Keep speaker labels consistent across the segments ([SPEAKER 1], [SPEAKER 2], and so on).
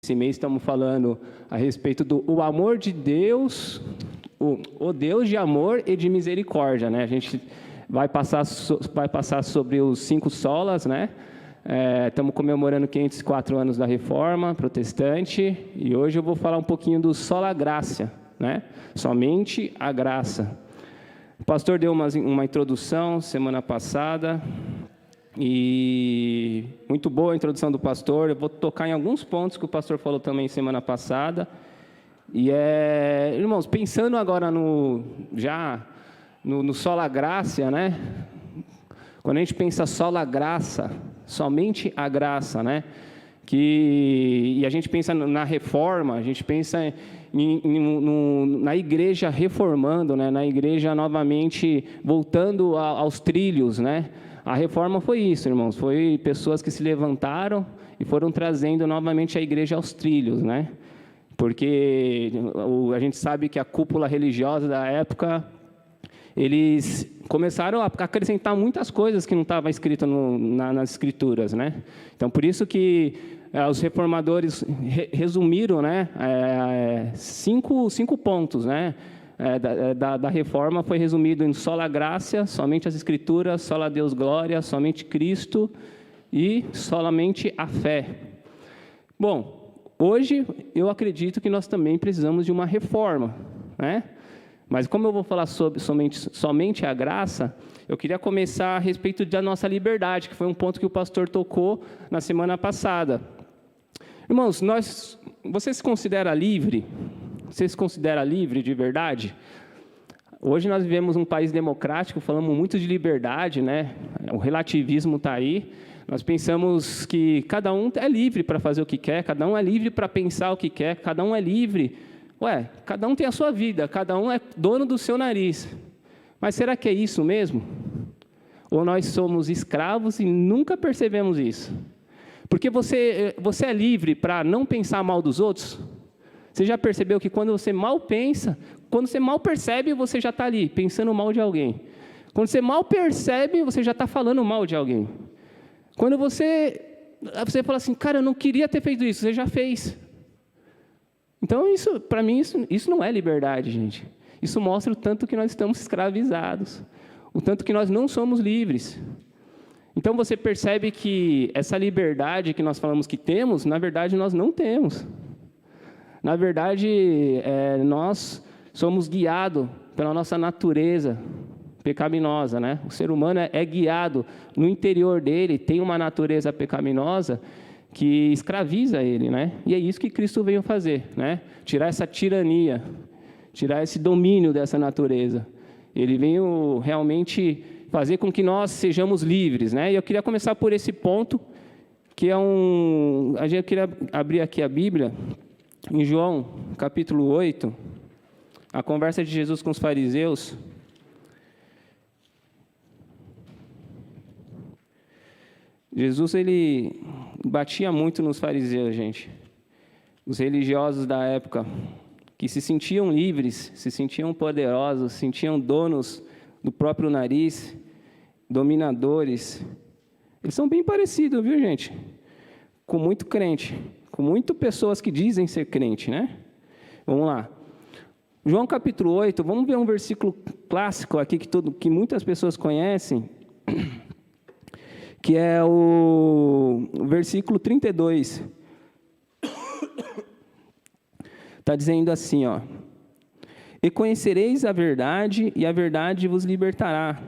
[SPEAKER 1] Esse mês estamos falando a respeito do o amor de Deus, o Deus de amor e de misericórdia, né? A gente vai passar sobre os 5 solas, né? Estamos comemorando 504 anos da Reforma Protestante e hoje eu vou falar um pouquinho do sola gratia, né? Somente a graça. O pastor deu uma introdução semana passada e muito boa a introdução do pastor. Eu vou tocar em alguns pontos que o pastor falou também semana passada. E irmãos, pensando agora no sola gratia, né? Quando a gente pensa sola graça, somente a graça, né? E a gente pensa na reforma, a gente pensa na igreja reformando, né? Na igreja novamente voltando aos trilhos, né? A reforma foi isso, irmãos, foi pessoas que se levantaram e foram trazendo novamente a igreja aos trilhos, né? Porque a gente sabe que a cúpula religiosa da época, eles começaram a acrescentar muitas coisas que não estavam escritas nas escrituras, né? Então, por isso que os reformadores resumiram, né, 5 pontos, né? Da reforma foi resumido em sola gratia, somente as escrituras, sola Deus glória, somente Cristo e solamente a fé. Bom, hoje eu acredito que nós também precisamos de uma reforma, né? Mas como eu vou falar sobre somente a graça, eu queria começar a respeito da nossa liberdade, que foi um ponto que o pastor tocou na semana passada. Irmãos, você se considera livre? Você se considera livre de verdade? Hoje nós vivemos um país democrático, falamos muito de liberdade, né? O relativismo está aí. Nós pensamos que cada um é livre para fazer o que quer, cada um é livre para pensar o que quer, cada um é livre. Cada um tem a sua vida, cada um é dono do seu nariz. Mas será que é isso mesmo? Ou nós somos escravos e nunca percebemos isso? Porque você é livre para não pensar mal dos outros? Você já percebeu que quando você mal pensa, quando você mal percebe, você já está ali, pensando mal de alguém. Quando você mal percebe, você já está falando mal de alguém. Quando você fala assim, cara, eu não queria ter feito isso, você já fez. Então, para mim, isso não é liberdade, gente. Isso mostra o tanto que nós estamos escravizados, o tanto que nós não somos livres. Então, você percebe que essa liberdade que nós falamos que temos, na verdade, nós não temos. Na verdade, nós somos guiados pela nossa natureza pecaminosa, né? O ser humano é guiado no interior dele, tem uma natureza pecaminosa que escraviza ele, né? E é isso que Cristo veio fazer, né? Tirar essa tirania, tirar esse domínio dessa natureza. Ele veio realmente fazer com que nós sejamos livres, né? E eu queria começar por esse ponto, que eu queria abrir aqui a Bíblia, em João, capítulo 8, a conversa de Jesus com os fariseus. Jesus, ele batia muito nos fariseus, gente. Os religiosos da época, que se sentiam livres, se sentiam poderosos, se sentiam donos do próprio nariz, dominadores. Eles são bem parecidos, viu, gente? Com muito crente, com muitas pessoas que dizem ser crente, né? Vamos lá. João capítulo 8, vamos ver um versículo clássico aqui que muitas pessoas conhecem, que é o versículo 32. Está dizendo assim, ó: e conhecereis a verdade, e a verdade vos libertará.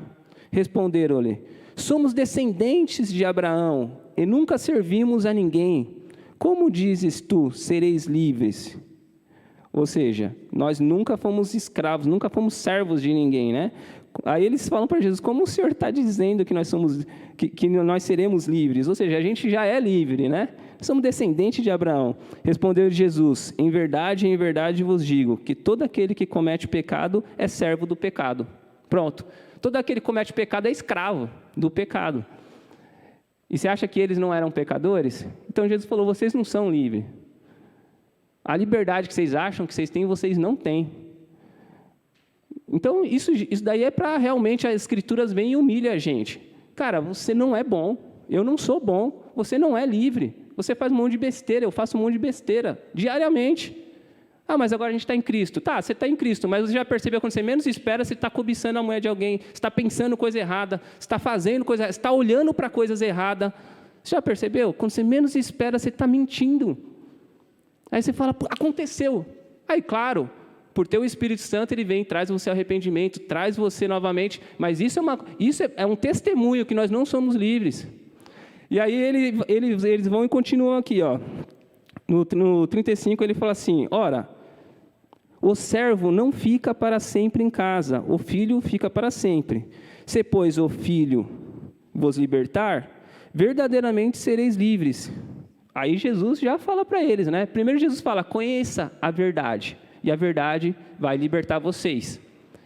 [SPEAKER 1] Responderam-lhe: somos descendentes de Abraão, e nunca servimos a ninguém. Como dizes tu, sereis livres? Ou seja, nós nunca fomos escravos, nunca fomos servos de ninguém, né? Aí eles falam para Jesus: como o Senhor está dizendo que nós seremos livres? Ou seja, a gente já é livre, né? Somos descendentes de Abraão. Respondeu Jesus: em verdade vos digo, que todo aquele que comete pecado é servo do pecado. Pronto. Todo aquele que comete pecado é escravo do pecado. E você acha que eles não eram pecadores? Então Jesus falou: vocês não são livres. A liberdade que vocês acham que vocês têm, vocês não têm. Então, isso daí é para realmente as Escrituras vêm e humilham a gente. Cara, você não é bom, eu não sou bom, você não é livre. Você faz um monte de besteira, eu faço um monte de besteira, diariamente. Ah, mas agora a gente está em Cristo. Tá, você está em Cristo, mas você já percebeu quando você menos espera, você está cobiçando a mulher de alguém, você está pensando coisa errada, você está fazendo coisa errada, você está olhando para coisas erradas. Você já percebeu? Quando você menos espera, você está mentindo. Aí você fala, aconteceu. Aí, claro, por ter o Espírito Santo, ele vem, traz você ao arrependimento, traz você novamente, mas isso é um testemunho que nós não somos livres. E aí eles vão e continuam aqui, ó. No 35 ele fala assim, ora, o servo não fica para sempre em casa, o filho fica para sempre. Se, pois, o filho vos libertar, verdadeiramente sereis livres. Aí Jesus já fala para eles, né? Primeiro Jesus fala, conheça a verdade, e a verdade vai libertar vocês.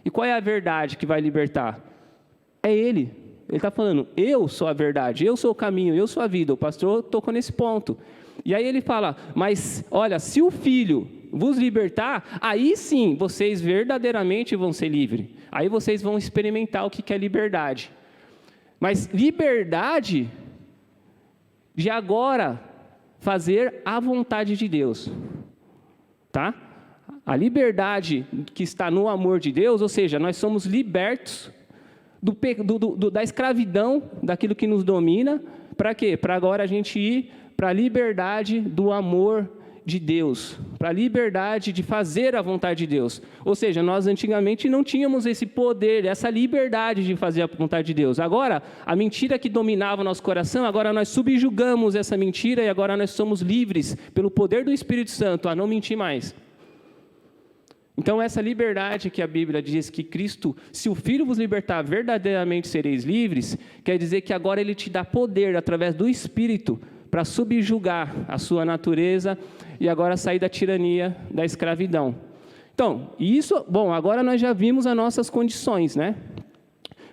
[SPEAKER 1] E qual é a verdade que vai libertar? É Ele. Ele está falando, eu sou a verdade, eu sou o caminho, eu sou a vida. O pastor tocou nesse ponto. E aí ele fala, mas olha, se o Filho vos libertar, aí sim vocês verdadeiramente vão ser livres. Aí vocês vão experimentar o que é liberdade. Mas liberdade de agora fazer a vontade de Deus. Tá? A liberdade que está no amor de Deus, ou seja, nós somos libertos da escravidão, daquilo que nos domina, para quê? Para agora a gente ir para a liberdade do amor de Deus, para a liberdade de fazer a vontade de Deus. Ou seja, nós antigamente não tínhamos esse poder, essa liberdade de fazer a vontade de Deus. Agora, a mentira que dominava o nosso coração, agora nós subjugamos essa mentira e agora nós somos livres, pelo poder do Espírito Santo, a não mentir mais. Então, essa liberdade que a Bíblia diz que Cristo, se o Filho vos libertar, verdadeiramente sereis livres, quer dizer que agora Ele te dá poder, através do Espírito, para subjugar a sua natureza e agora sair da tirania, da escravidão. Então, isso, bom, agora nós já vimos as nossas condições, né?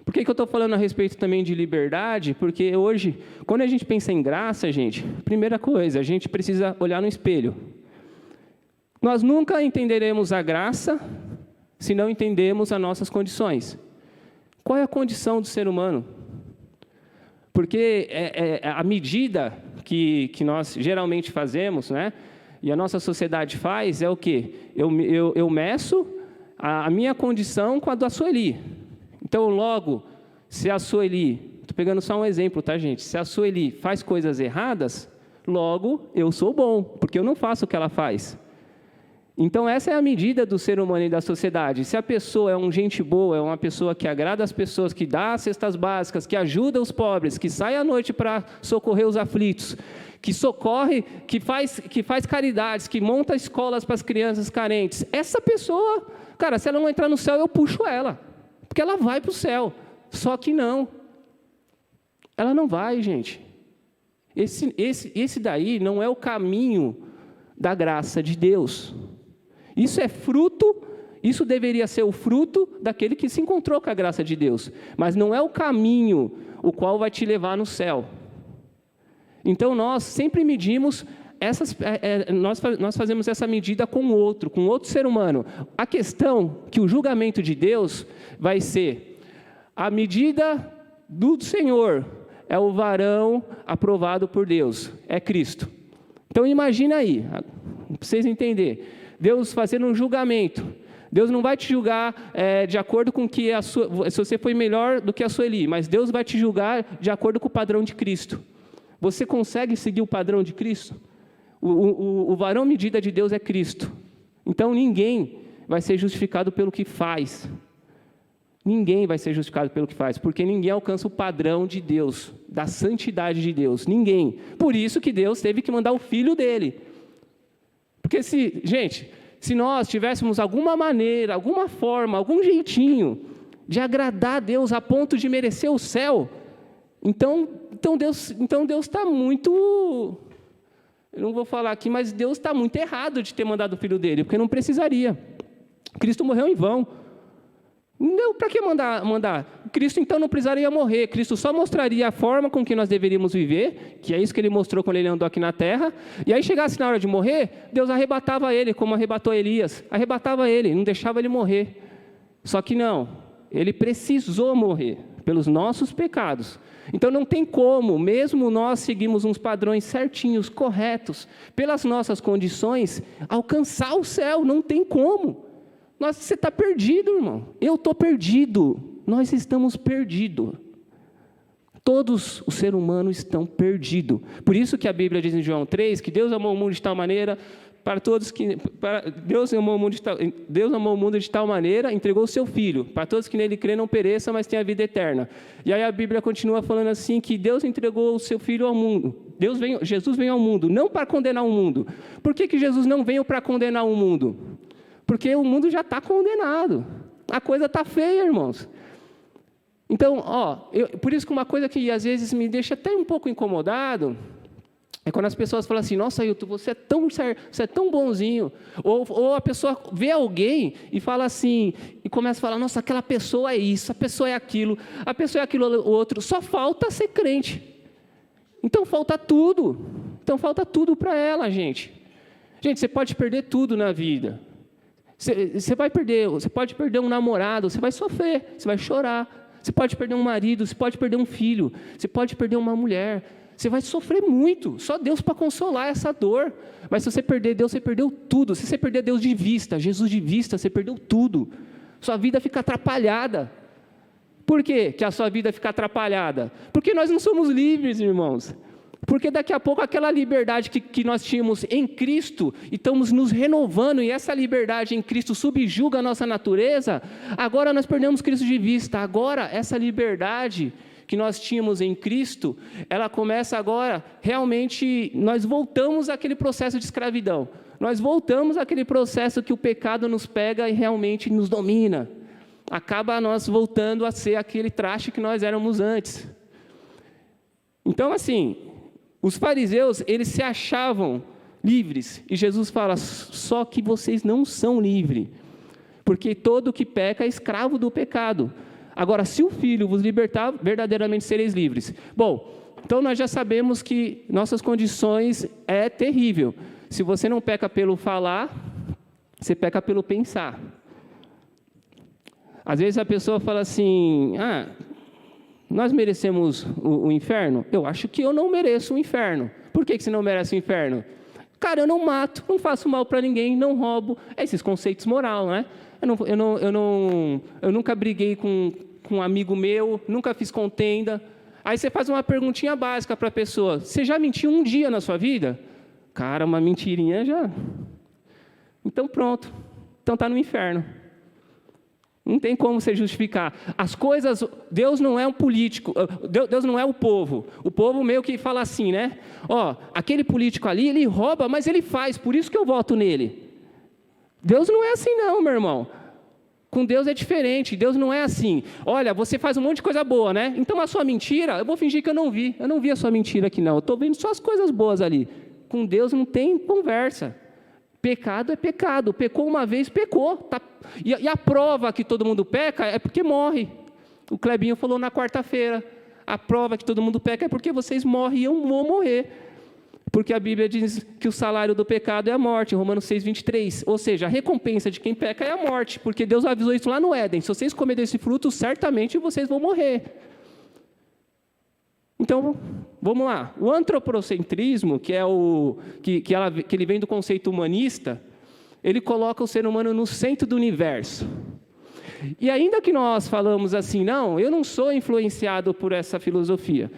[SPEAKER 1] Por que eu estou falando a respeito também de liberdade? Porque hoje, quando a gente pensa em graça, gente, primeira coisa, a gente precisa olhar no espelho. Nós nunca entenderemos a graça se não entendemos as nossas condições. Qual é a condição do ser humano? Porque a medida que nós geralmente fazemos, né, e a nossa sociedade faz, é o quê? Eu meço a minha condição com a da Sueli. Então, logo, se a Sueli, estou pegando só um exemplo, tá, gente? Se a Sueli faz coisas erradas, logo, eu sou bom, porque eu não faço o que ela faz. Então, essa é a medida do ser humano e da sociedade. Se a pessoa é gente boa, é uma pessoa que agrada as pessoas, que dá as cestas básicas, que ajuda os pobres, que sai à noite para socorrer os aflitos, que socorre, que faz caridades, que monta escolas para as crianças carentes, essa pessoa, cara, se ela não entrar no céu, eu puxo ela, porque ela vai para o céu. Só que não. Ela não vai, gente. Esse daí não é o caminho da graça de Deus. Isso é fruto, isso deveria ser o fruto daquele que se encontrou com a graça de Deus, mas não é o caminho o qual vai te levar no céu. Então nós sempre medimos, nós fazemos essa medida com outro ser humano. A questão que o julgamento de Deus vai ser, a medida do Senhor é o varão aprovado por Deus, é Cristo. Então imagina aí, para vocês entenderem, Deus fazendo um julgamento. Deus não vai te julgar de acordo com que se você foi melhor do que a Sueli, mas Deus vai te julgar de acordo com o padrão de Cristo. Você consegue seguir o padrão de Cristo? O varão medida de Deus é Cristo. Então ninguém vai ser justificado pelo que faz. Ninguém vai ser justificado pelo que faz, porque ninguém alcança o padrão de Deus, da santidade de Deus. Ninguém. Por isso que Deus teve que mandar o Filho dele. Porque se nós tivéssemos alguma maneira, alguma forma, algum jeitinho de agradar a Deus a ponto de merecer o céu, então Deus está muito, eu não vou falar aqui, mas Deus está muito errado de ter mandado o Filho dele, porque não precisaria. Cristo morreu em vão. Para que mandar? Cristo então não precisaria morrer. Cristo só mostraria a forma com que nós deveríamos viver, que é isso que ele mostrou quando ele andou aqui na terra. E aí chegasse na hora de morrer, Deus arrebatava ele, como arrebatou Elias. Arrebatava ele, não deixava ele morrer. Só que não, ele precisou morrer. pelos nossos pecados. Então não tem como, mesmo nós seguimos uns padrões certinhos, corretos, pelas nossas condições, alcançar o céu, não tem como. Você está perdido, irmão. Eu estou perdido. Nós estamos perdidos. Todos os seres humanos estão perdidos. Por isso que a Bíblia diz em João 3, que Deus amou o mundo de tal maneira, Deus amou o mundo de tal maneira, entregou o seu Filho, para todos que nele crê não pereçam, mas tenham a vida eterna. E aí a Bíblia continua falando assim, que Deus entregou o seu Filho ao mundo. Jesus veio ao mundo, não para condenar o mundo. Por que Jesus não veio para condenar o mundo? Porque o mundo já está condenado. A coisa está feia, irmãos. Então, por isso que uma coisa que às vezes me deixa até um pouco incomodado é quando as pessoas falam assim, nossa, Ailton, você é tão bonzinho. Ou a pessoa vê alguém e fala assim, e começa a falar, nossa, aquela pessoa é isso, a pessoa é aquilo outro. Só falta ser crente. Então falta tudo para ela, gente. Gente, você pode perder tudo na vida. Você pode perder um namorado, você vai sofrer, você vai chorar. Você pode perder um marido, você pode perder um filho, você pode perder uma mulher. Você vai sofrer muito, só Deus para consolar essa dor. Mas se você perder Deus, você perdeu tudo. Se você perder Deus de vista, Jesus de vista, você perdeu tudo. Sua vida fica atrapalhada. Por quê que a sua vida fica atrapalhada? Porque nós não somos livres, irmãos. Porque daqui a pouco aquela liberdade que nós tínhamos em Cristo, e estamos nos renovando, e essa liberdade em Cristo subjuga a nossa natureza, agora nós perdemos Cristo de vista. Agora essa liberdade que nós tínhamos em Cristo, ela começa agora, realmente, nós voltamos àquele processo de escravidão. Nós voltamos àquele processo que o pecado nos pega e realmente nos domina. Acaba nós voltando a ser aquele traste que nós éramos antes. Então, assim, os fariseus, eles se achavam livres. E Jesus fala, só que vocês não são livres. Porque todo que peca é escravo do pecado. Agora, se o Filho vos libertar, verdadeiramente sereis livres. Bom, então nós já sabemos que nossas condições é terrível. Se você não peca pelo falar, você peca pelo pensar. Às vezes a pessoa fala assim, nós merecemos o inferno? Eu acho que eu não mereço o inferno. Por que você não merece o inferno? Cara, eu não mato, não faço mal para ninguém, não roubo. Esses conceitos moral, né? Eu nunca briguei com um amigo meu, nunca fiz contenda. Aí você faz uma perguntinha básica para a pessoa. Você já mentiu um dia na sua vida? Cara, uma mentirinha já. Então pronto. Então está no inferno. Não tem como você justificar. As coisas, Deus não é um político, Deus não é o povo. O povo meio que fala assim, né? Aquele político ali, ele rouba, mas ele faz, por isso que eu voto nele. Deus não é assim não, meu irmão. Com Deus é diferente, Deus não é assim. Olha, você faz um monte de coisa boa, né? Então a sua mentira, eu vou fingir que eu não vi. Eu não vi a sua mentira aqui não, eu estou vendo só as coisas boas ali. Com Deus não tem conversa. Pecado é pecado, pecou uma vez, pecou. Tá? E a prova que todo mundo peca é porque morre. O Clebinho falou na quarta-feira. A prova que todo mundo peca é porque vocês morrem e eu vou morrer. Porque a Bíblia diz que o salário do pecado é a morte, Romanos 6:23. Ou seja, a recompensa de quem peca é a morte, porque Deus avisou isso lá no Éden. Se vocês comerem desse fruto, certamente vocês vão morrer. Então, vamos lá. O antropocentrismo, que ele vem do conceito humanista, ele coloca o ser humano no centro do universo. E ainda que nós falamos assim, não, eu não sou influenciado por essa filosofia.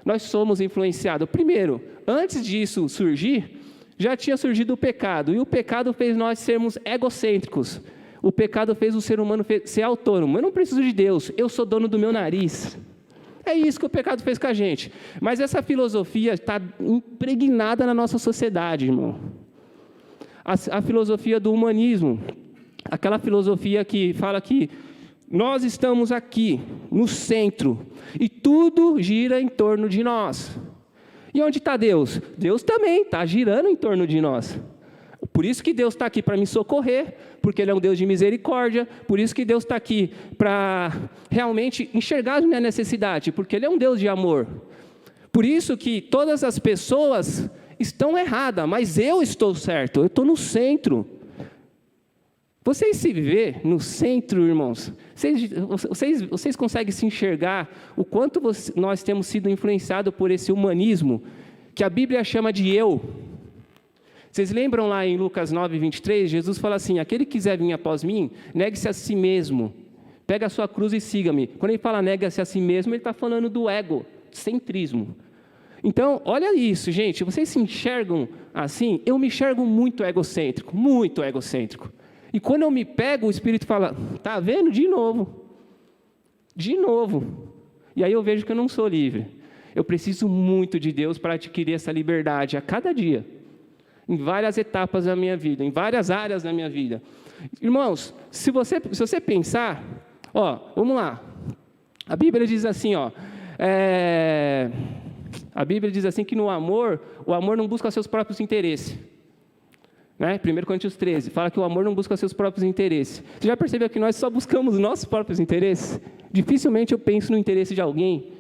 [SPEAKER 1] Nós somos influenciados. Primeiro, antes disso surgir, já tinha surgido o pecado. E o pecado fez nós sermos egocêntricos. O pecado fez o ser humano ser autônomo. Eu não preciso de Deus, eu sou dono do meu nariz. É isso que o pecado fez com a gente. Mas essa filosofia está impregnada na nossa sociedade, irmão. A filosofia do humanismo. Aquela filosofia que fala que nós estamos aqui, no centro, e tudo gira em torno de nós. E onde está Deus? Deus também está girando em torno de nós. Por isso que Deus está aqui para me socorrer, porque Ele é um Deus de misericórdia. Por isso que Deus está aqui para realmente enxergar a minha necessidade, porque Ele é um Deus de amor. Por isso que todas as pessoas estão erradas, mas eu estou certo, eu estou no centro. Vocês se vê no centro, irmãos? Vocês conseguem se enxergar o quanto nós temos sido influenciados por esse humanismo que a Bíblia chama de eu? Vocês lembram lá em Lucas 9, 23? Jesus fala assim: aquele que quiser vir após mim, negue-se a si mesmo. Pega a sua cruz e siga-me. Quando ele fala nega-se a si mesmo, ele está falando do egocentrismo. Então, olha isso, gente. Vocês se enxergam assim? Eu me enxergo muito egocêntrico, muito egocêntrico. E quando eu me pego, o Espírito fala: tá vendo? De novo. De novo. E aí eu vejo que eu não sou livre. Eu preciso muito de Deus para adquirir essa liberdade a cada dia. Em várias etapas da minha vida, em várias áreas da minha vida. Irmãos, se você pensar, vamos lá. A Bíblia diz assim, a Bíblia diz assim que no amor, o amor não busca seus próprios interesses. Né? 1 Coríntios 13, fala que o amor não busca seus próprios interesses. Você já percebeu que nós só buscamos os nossos próprios interesses? Dificilmente eu penso no interesse de alguém.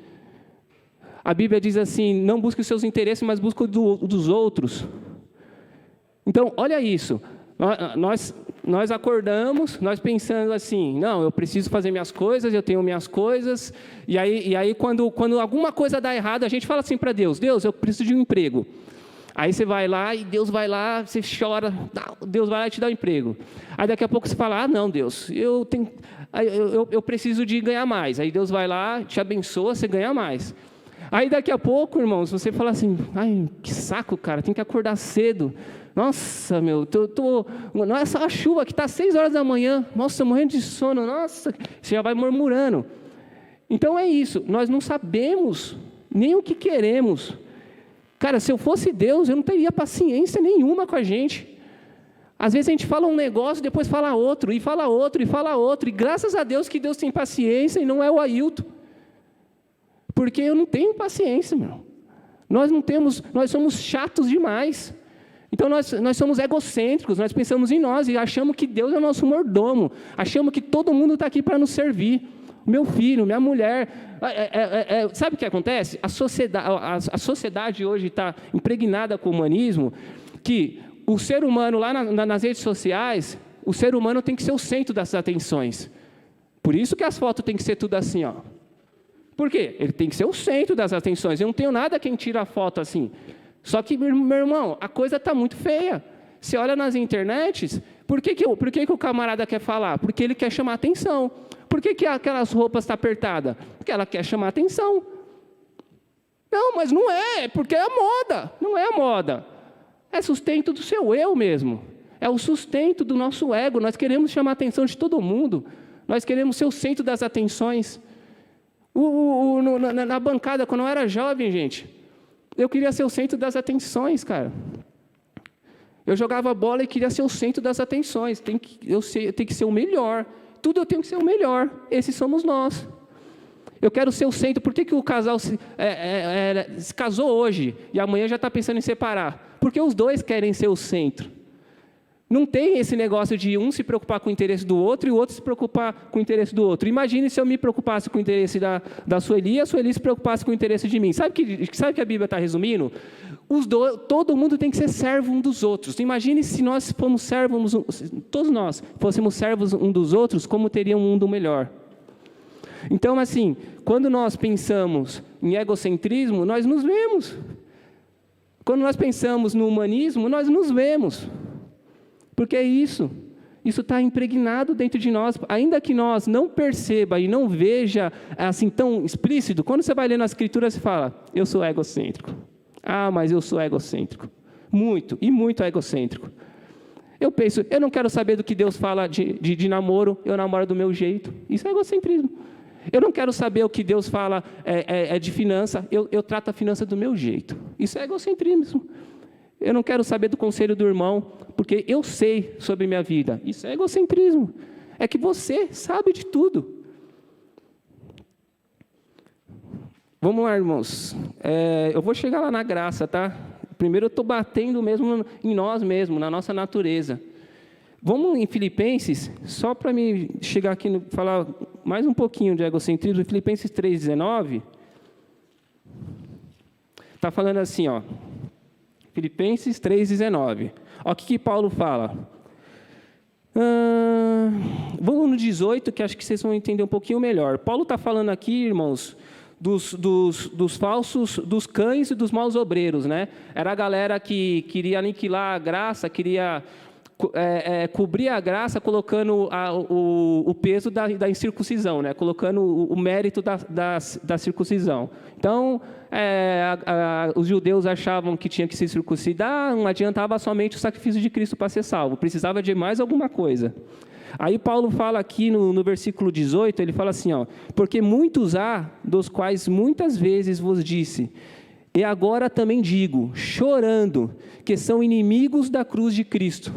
[SPEAKER 1] A Bíblia diz assim, não busque os seus interesses, mas busque dos outros. Então, olha isso, nós acordamos, nós pensando assim, não, eu preciso fazer minhas coisas, eu tenho minhas coisas, e aí quando alguma coisa dá errado, a gente fala assim para Deus, eu preciso de um emprego. Aí você vai lá e Deus vai lá, você chora, Deus vai lá e te dá um emprego. Aí daqui a pouco você fala, não, Deus, eu preciso de ganhar mais. Aí Deus vai lá, te abençoa, você ganha mais. Aí daqui a pouco, irmãos, você fala assim, ai, que saco, cara, tem que acordar cedo. Nossa, meu, nossa, a chuva que está às 6 horas da manhã, nossa, morrendo de sono, nossa, você já vai murmurando. Então é isso, nós não sabemos nem o que queremos. Cara, se eu fosse Deus, eu não teria paciência nenhuma com a gente. Às vezes a gente fala um negócio, depois fala outro, e fala outro, e fala outro, e graças a Deus que Deus tem paciência e não é o Ailton. Porque eu não tenho paciência, meu. Nós somos chatos demais. Então nós somos egocêntricos, nós pensamos em nós e achamos que Deus é o nosso mordomo, achamos que todo mundo está aqui para nos servir, meu filho, minha mulher. Sabe o que acontece? A sociedade hoje está impregnada com o humanismo, que o ser humano lá nas redes sociais, o ser humano tem que ser o centro das atenções. Por isso que as fotos têm que ser tudo assim, ó. Por quê? Ele tem que ser o centro das atenções. Eu não tenho nada quem tira a foto assim. Só que, meu irmão, a coisa está muito feia. Você olha nas internets, por que o camarada quer falar? Porque ele quer chamar atenção. Por que aquelas roupas estão apertadas? Porque ela quer chamar atenção. Não, mas não é porque é a moda. Não é a moda. É sustento do seu eu mesmo. É o sustento do nosso ego. Nós queremos chamar a atenção de todo mundo. Nós queremos ser o centro das atenções. Na bancada, quando eu era jovem, gente, eu queria ser o centro das atenções, cara. Eu jogava bola e queria ser o centro das atenções. Eu tenho que ser o melhor. Tudo eu tenho que ser o melhor. Esses somos nós. Eu quero ser o centro. Por que o casal se casou hoje e amanhã já está pensando em separar? Porque os dois querem ser o centro. Não tem esse negócio de um se preocupar com o interesse do outro e o outro se preocupar com o interesse do outro. Imagine se eu me preocupasse com o interesse da Sueli e a Sueli se preocupasse com o interesse de mim. Sabe que a Bíblia está resumindo? Todo mundo tem que ser servo um dos outros. Imagine se nós fôssemos servos, todos nós fôssemos servos um dos outros, como teria um mundo melhor. Então, assim, quando nós pensamos em egocentrismo, nós nos vemos. Quando nós pensamos no humanismo, nós nos vemos. Porque é isso está impregnado dentro de nós, ainda que nós não perceba e não veja assim tão explícito, quando você vai ler nas escrituras você fala, eu sou egocêntrico. Ah, mas eu sou egocêntrico. Muito egocêntrico. Eu penso, eu não quero saber do que Deus fala de namoro, eu namoro do meu jeito. Isso é egocentrismo. Eu não quero saber o que Deus fala de finança, eu trato a finança do meu jeito. Isso é egocentrismo. Eu não quero saber do conselho do irmão, porque eu sei sobre minha vida. Isso é egocentrismo. É que você sabe de tudo. Vamos lá, irmãos. Eu vou chegar lá na graça, tá? Primeiro eu estou batendo mesmo em nós mesmos, na nossa natureza. Vamos em Filipenses, só para me chegar aqui e falar mais um pouquinho de egocentrismo. Filipenses 3,19. Está falando assim, ó. Filipenses 3,19. Olha o que Paulo fala. Vamos no 18, que acho que vocês vão entender um pouquinho melhor. Paulo está falando aqui, irmãos, dos falsos, dos cães e dos maus obreiros, né? Era a galera que queria aniquilar a graça, queria cobrir a graça colocando o peso da incircuncisão, né? Colocando o mérito da circuncisão. Então, os judeus achavam que tinha que se circuncidar, não adiantava somente o sacrifício de Cristo para ser salvo, precisava de mais alguma coisa. Aí Paulo fala aqui no versículo 18, ele fala assim, ó, porque muitos há, dos quais muitas vezes vos disse, e agora também digo, chorando, que são inimigos da cruz de Cristo.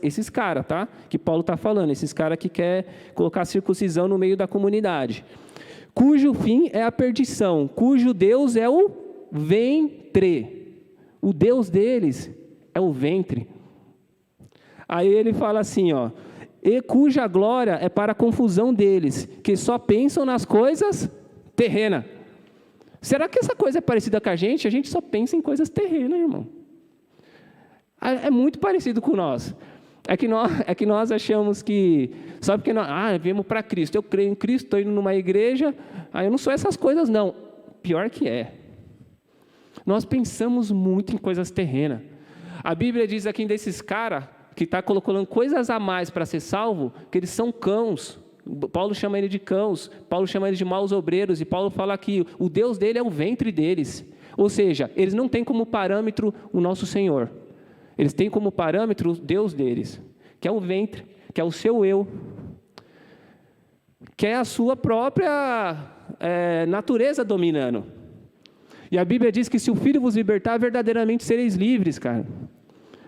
[SPEAKER 1] Esses caras, tá? Que Paulo está falando, esses caras que querem colocar a circuncisão no meio da comunidade. Cujo fim é a perdição, cujo Deus é o ventre. O Deus deles é o ventre. Aí ele fala assim, ó, e cuja glória é para a confusão deles, que só pensam nas coisas terrenas. Será que essa coisa é parecida com a gente? A gente só pensa em coisas terrenas, irmão. É muito parecido com nós. É que nós achamos que, só porque nós viemos para Cristo, eu creio em Cristo, estou indo numa igreja, eu não sou essas coisas não. Pior que é. Nós pensamos muito em coisas terrenas. A Bíblia diz aqui desses caras, que está colocando coisas a mais para ser salvo, que eles são cãos. Paulo chama ele de cãos, Paulo chama ele de maus obreiros, e Paulo fala que o Deus dele é o ventre deles. Ou seja, eles não têm como parâmetro o nosso Senhor. Eles têm como parâmetro o Deus deles, que é o ventre, que é o seu eu, que é a sua própria natureza dominando. E a Bíblia diz que se o Filho vos libertar, verdadeiramente sereis livres, cara.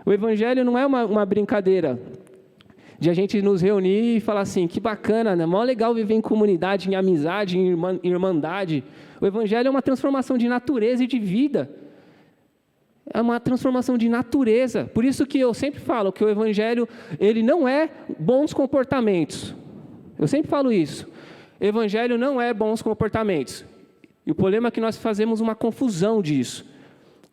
[SPEAKER 1] O Evangelho não é uma brincadeira de a gente nos reunir e falar assim, que bacana, né? Mó legal viver em comunidade, em amizade, em irmandade. O Evangelho é uma transformação de natureza e de vida. É uma transformação de natureza. Por isso que eu sempre falo que o Evangelho, ele não é bons comportamentos. Eu sempre falo isso. Evangelho não é bons comportamentos. E o problema é que nós fazemos uma confusão disso.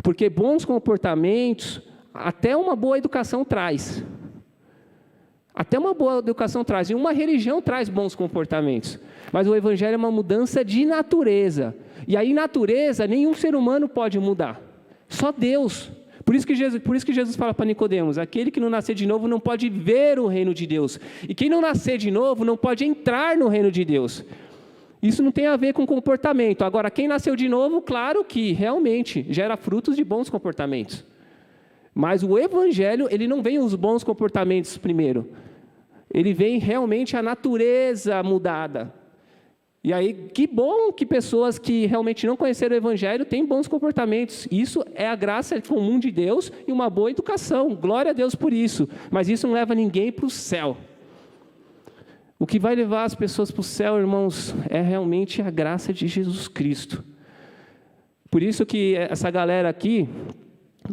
[SPEAKER 1] Porque bons comportamentos, até uma boa educação traz. Até uma boa educação traz. E uma religião traz bons comportamentos. Mas o Evangelho é uma mudança de natureza. E aí, natureza, nenhum ser humano pode mudar. Só Deus. Por isso que Jesus fala para Nicodemos, aquele que não nascer de novo não pode ver o reino de Deus. E quem não nascer de novo não pode entrar no reino de Deus. Isso não tem a ver com comportamento. Agora, quem nasceu de novo, claro que realmente gera frutos de bons comportamentos. Mas o Evangelho, ele não vem os bons comportamentos primeiro. Ele vem realmente a natureza mudada. E aí, que bom que pessoas que realmente não conheceram o Evangelho têm bons comportamentos. Isso é a graça comum de Deus e uma boa educação. Glória a Deus por isso. Mas isso não leva ninguém para o céu. O que vai levar as pessoas para o céu, irmãos, é realmente a graça de Jesus Cristo. Por isso que essa galera aqui,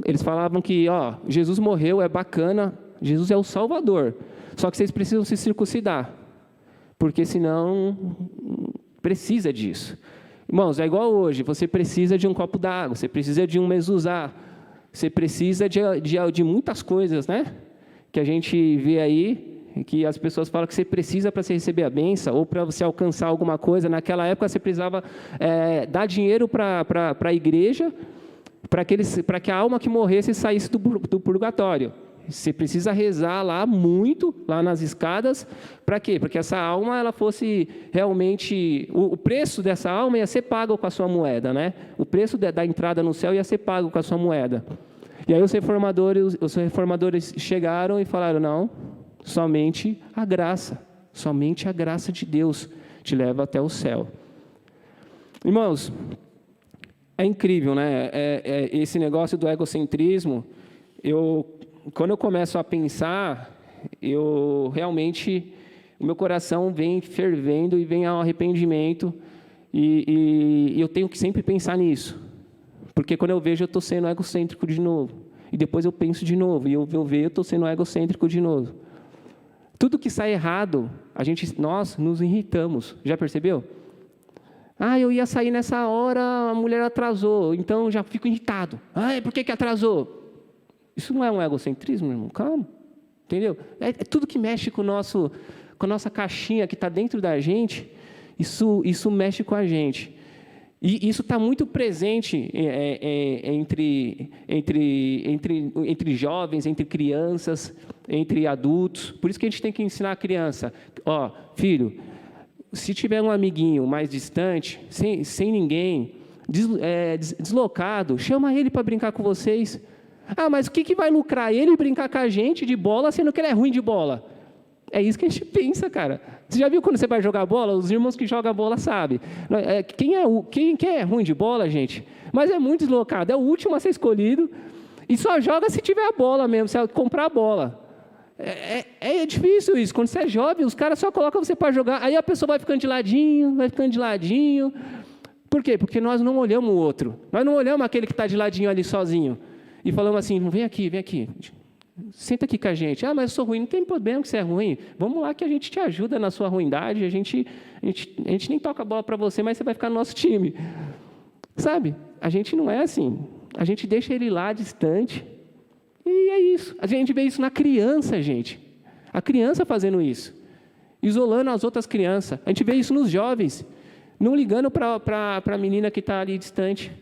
[SPEAKER 1] eles falavam que, Jesus morreu, é bacana, Jesus é o Salvador. Só que vocês precisam se circuncidar. Porque senão precisa disso. Irmãos, é igual hoje, você precisa de um copo d'água, você precisa de um mezuzá, você precisa de muitas coisas, né? Que a gente vê aí, que as pessoas falam que você precisa para você receber a bênção, ou para você alcançar alguma coisa. Naquela época você precisava dar dinheiro para a igreja, para que a alma que morresse saísse do purgatório. Você precisa rezar lá muito, lá nas escadas, para quê? Para que essa alma ela fosse realmente... O preço dessa alma ia ser pago com a sua moeda, né? O preço da entrada no céu ia ser pago com a sua moeda. E aí os reformadores chegaram e falaram, não, somente a graça de Deus te leva até o céu. Irmãos, é incrível, né? Esse negócio do egocentrismo, quando eu começo a pensar, o meu coração vem fervendo e vem ao arrependimento, e eu tenho que sempre pensar nisso, porque quando eu vejo eu estou sendo egocêntrico de novo, e depois eu penso de novo, e eu estou sendo egocêntrico de novo. Tudo que sai errado, nós nos irritamos, já percebeu? Eu ia sair nessa hora, a mulher atrasou, então já fico irritado. Por que atrasou? Isso não é um egocentrismo, irmão? entendeu? É tudo que mexe com a nossa caixinha que está dentro da gente, isso mexe com a gente. E isso está muito presente entre jovens, entre crianças, entre adultos. Por isso que a gente tem que ensinar a criança, filho, se tiver um amiguinho mais distante, sem ninguém, deslocado, chama ele para brincar com vocês. Mas o que vai lucrar ele brincar com a gente de bola, sendo que ele é ruim de bola? É isso que a gente pensa, cara. Você já viu quando você vai jogar bola? Os irmãos que jogam bola sabem. Quem é ruim de bola, gente? Mas é muito deslocado. É o último a ser escolhido. E só joga se tiver a bola mesmo, se comprar a bola. É difícil isso. Quando você é jovem, os caras só colocam você para jogar. Aí a pessoa vai ficando de ladinho, Por quê? Porque nós não olhamos o outro. Nós não olhamos aquele que está de ladinho ali sozinho. E falamos assim, vem aqui. Senta aqui com a gente. Mas eu sou ruim. Não tem problema que você é ruim. Vamos lá que a gente te ajuda na sua ruindade. A gente nem toca a bola para você, mas você vai ficar no nosso time. Sabe? A gente não é assim. A gente deixa ele lá distante. E é isso. A gente vê isso na criança, gente. A criança fazendo isso. Isolando as outras crianças. A gente vê isso nos jovens. Não ligando para a menina que está ali distante.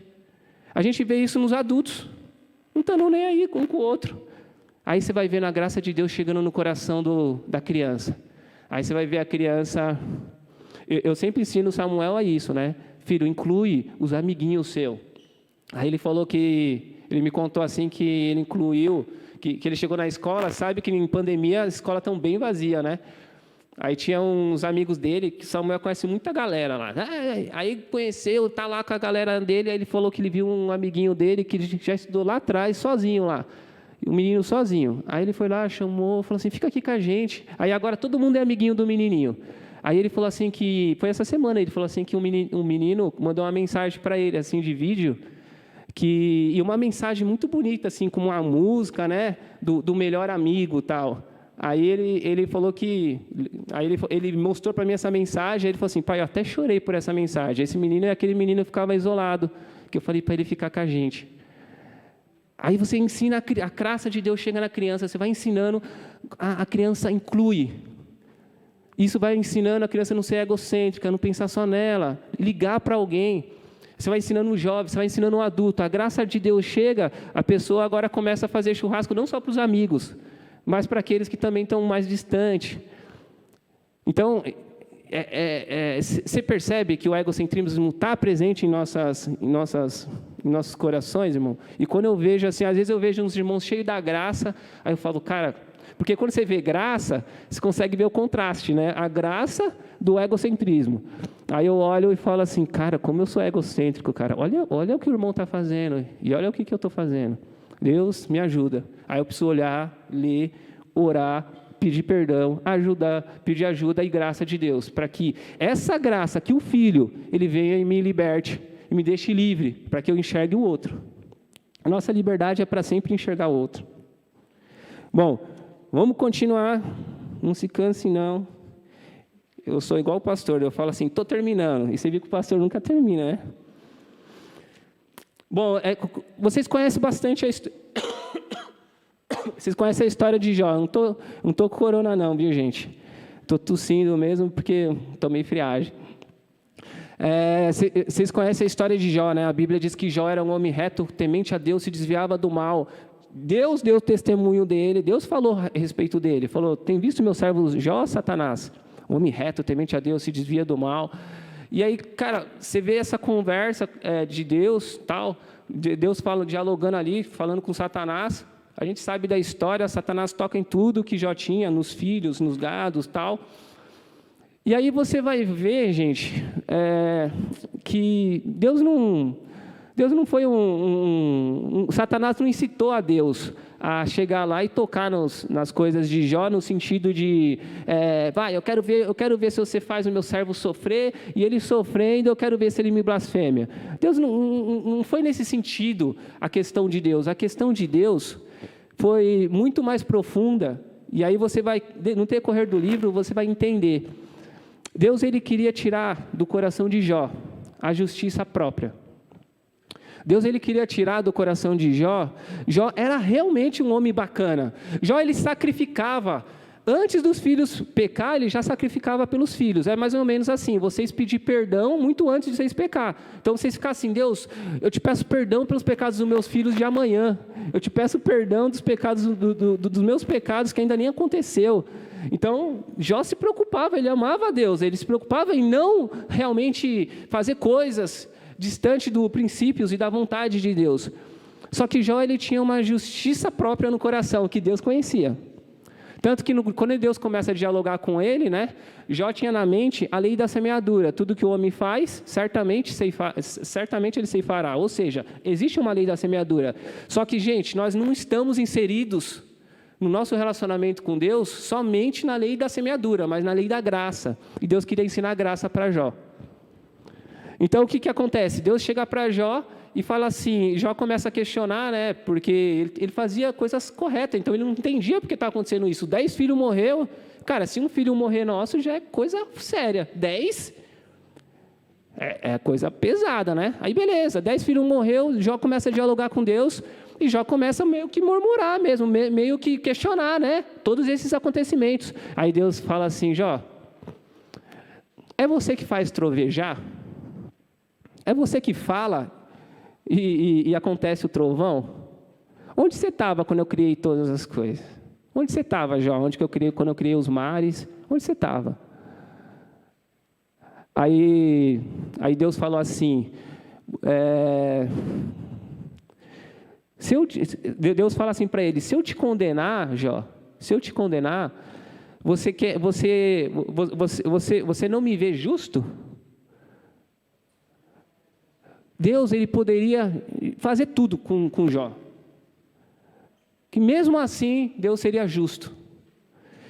[SPEAKER 1] A gente vê isso nos adultos. Não estão nem aí um com o outro. Aí você vai ver a graça de Deus chegando no coração da criança. Aí você vai ver a criança... Eu sempre ensino o Samuel a isso, né? Filho, inclui os amiguinhos seus. Aí ele falou que... Ele me contou assim que ele incluiu... Que ele chegou na escola, sabe que em pandemia a escola está bem vazia, né? Aí tinha uns amigos dele, que Samuel conhece muita galera lá. Aí conheceu, tá lá com a galera dele, aí ele falou que ele viu um amiguinho dele que já estudou lá atrás, sozinho lá. O menino sozinho. Aí ele foi lá, chamou, falou assim, fica aqui com a gente. Aí agora todo mundo é amiguinho do menininho. Aí ele falou assim que, foi essa semana, ele falou assim que um menino mandou uma mensagem para ele, assim, de vídeo, e uma mensagem muito bonita, assim, com uma música, né, do melhor amigo e tal. Aí ele falou que... Aí ele mostrou para mim essa mensagem, aí ele falou assim, pai, eu até chorei por essa mensagem. Esse menino é aquele menino que ficava isolado, que eu falei para ele ficar com a gente. Aí você ensina, a graça de Deus chega na criança, você vai ensinando, a criança inclui. Isso vai ensinando a criança a não ser egocêntrica, não pensar só nela, ligar para alguém. Você vai ensinando o jovem, você vai ensinando o adulto. A graça de Deus chega, a pessoa agora começa a fazer churrasco não só para os amigos, mas para aqueles que também estão mais distantes. Então, você percebe que o egocentrismo está presente em nossos corações, irmão? E quando eu vejo assim, às vezes eu vejo uns irmãos cheios da graça, aí eu falo, cara, porque quando você vê graça, você consegue ver o contraste, né? A graça do egocentrismo. Aí eu olho e falo assim, cara, como eu sou egocêntrico, cara. Olha o que o irmão está fazendo e olha o que eu estou fazendo. Deus me ajuda. Aí eu preciso olhar, ler, orar, pedir perdão, pedir ajuda e graça de Deus, para que essa graça, que o Filho, ele venha e me liberte, e me deixe livre, para que eu enxergue o outro. A nossa liberdade é para sempre enxergar o outro. Bom, vamos continuar, não se canse não. Eu sou igual o pastor, eu falo assim, estou terminando, e você viu que o pastor nunca termina, né? Bom, vocês conhecem bastante a história... Vocês conhecem a história de Jó. Não tô com corona não, viu, gente? Estou tossindo mesmo porque tomei friagem. Vocês conhecem a história de Jó, né? A Bíblia diz que Jó era um homem reto, temente a Deus, se desviava do mal. Deus deu testemunho dele, Deus falou a respeito dele. Falou, tem visto meu servo Jó, Satanás? Um homem reto, temente a Deus, se desvia do mal. E aí, cara, você vê essa conversa de Deus, tal, Deus dialogando ali, falando com Satanás. A gente sabe da história, Satanás toca em tudo que Jó tinha, nos filhos, nos gados, tal. E aí você vai ver, gente, que Deus não foi Satanás não incitou a Deus a chegar lá e tocar nas coisas de Jó, no sentido de, eu quero ver se você faz o meu servo sofrer, e ele sofrendo, eu quero ver se ele me blasfêmia. Deus não foi nesse sentido a questão de Deus. A questão de Deus foi muito mais profunda, e aí você vai, no decorrer do livro, você vai entender. Deus, ele queria tirar do coração de Jó a justiça própria. Deus ele queria tirar do coração de Jó. Jó era realmente um homem bacana. Jó ele sacrificava. Antes dos filhos pecar, ele já sacrificava pelos filhos. É mais ou menos assim, vocês pedir perdão muito antes de vocês pecar. Então, vocês ficam assim, Deus, eu te peço perdão pelos pecados dos meus filhos de amanhã. Eu te peço perdão dos pecados dos meus pecados que ainda nem aconteceu. Então, Jó se preocupava, ele amava a Deus. Ele se preocupava em não realmente fazer coisas distante dos princípios e da vontade de Deus. Só que Jó ele tinha uma justiça própria no coração, que Deus conhecia. Tanto que quando Deus começa a dialogar com ele, né, Jó tinha na mente a lei da semeadura. Tudo que o homem faz, certamente ele ceifará. Ou seja, existe uma lei da semeadura. Só que, gente, nós não estamos inseridos no nosso relacionamento com Deus somente na lei da semeadura, mas na lei da graça. E Deus queria ensinar graça para Jó. Então, o que acontece? Deus chega para Jó e fala assim, Jó começa a questionar, né, porque ele fazia coisas corretas, então ele não entendia porque estava acontecendo isso. 10 filhos morreu, cara, se um filho morrer nosso já é coisa séria, 10 é coisa pesada, né? Aí beleza, 10 filhos morreu, Jó começa a dialogar com Deus, e Jó começa meio que murmurar mesmo, meio que questionar, né, todos esses acontecimentos. Aí Deus fala assim, Jó, é você que faz trovejar? É você que fala e acontece o trovão? Onde você estava quando eu criei todas as coisas? Onde você estava, Jó? Quando eu criei os mares? Onde você estava? Aí Deus falou assim, Deus fala assim para ele, se eu te condenar, Jó, você não me vê justo? Deus ele poderia fazer tudo com Jó. Que mesmo assim, Deus seria justo.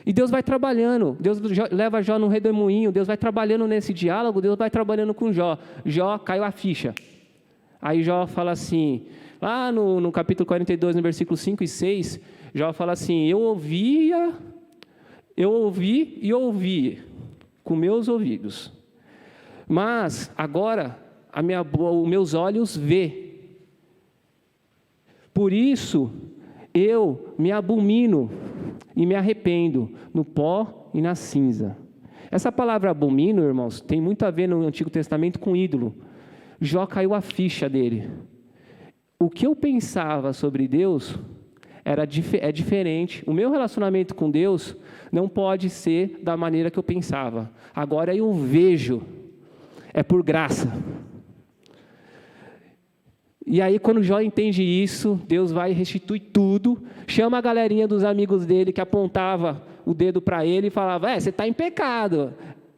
[SPEAKER 1] E Deus vai trabalhando. Deus leva Jó no redemoinho. Deus vai trabalhando nesse diálogo. Deus vai trabalhando com Jó. Jó caiu a ficha. Aí Jó fala assim, lá no capítulo 42, no versículo 5 e 6, Jó fala assim, eu ouvi e ouvi com meus ouvidos. Mas agora os meus olhos vê. Por isso eu me abomino e me arrependo no pó e na cinza. Essa palavra abomino, irmãos, tem muito a ver no Antigo Testamento com ídolo. Jó caiu a ficha dele. O que eu pensava sobre Deus é diferente. O meu relacionamento com Deus não pode ser da maneira que eu pensava. Agora eu vejo. É por graça. E aí, quando Jó entende isso, Deus vai e restitui tudo, chama a galerinha dos amigos dele que apontava o dedo para ele e falava, você está em pecado.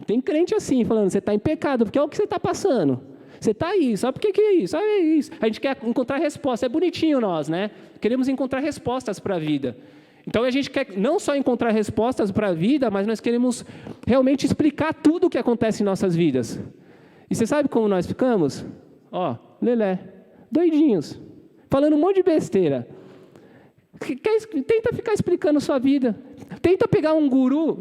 [SPEAKER 1] Tem crente assim, falando, você está em pecado, porque é o que você está passando. Você está aí, sabe por que é isso? Sabe isso? A gente quer encontrar resposta, é bonitinho nós, né? Queremos encontrar respostas para a vida. Então, a gente quer não só encontrar respostas para a vida, mas nós queremos realmente explicar tudo o que acontece em nossas vidas. E você sabe como nós ficamos? Lelé. Doidinhos, falando um monte de besteira. Tenta ficar explicando a sua vida. Tenta pegar um guru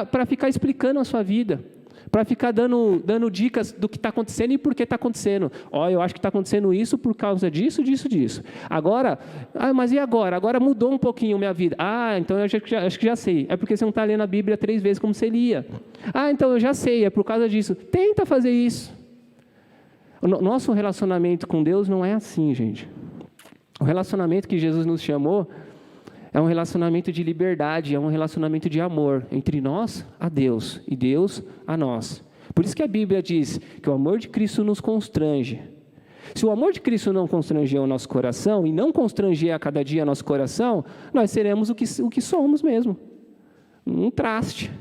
[SPEAKER 1] para ficar explicando a sua vida. Para ficar dando dicas do que está acontecendo e por que está acontecendo. Eu acho que está acontecendo isso por causa disso. Agora, mas e agora? Agora mudou um pouquinho minha vida. Então eu acho que já sei. É porque você não está lendo a Bíblia 3 vezes como você lia. Então eu já sei, é por causa disso. Tenta fazer isso. O nosso relacionamento com Deus não é assim, gente. O relacionamento que Jesus nos chamou é um relacionamento de liberdade, é um relacionamento de amor entre nós a Deus e Deus a nós. Por isso que a Bíblia diz que o amor de Cristo nos constrange. Se o amor de Cristo não constranger o nosso coração e não constranger a cada dia nosso coração, nós seremos o que somos mesmo. Um traste.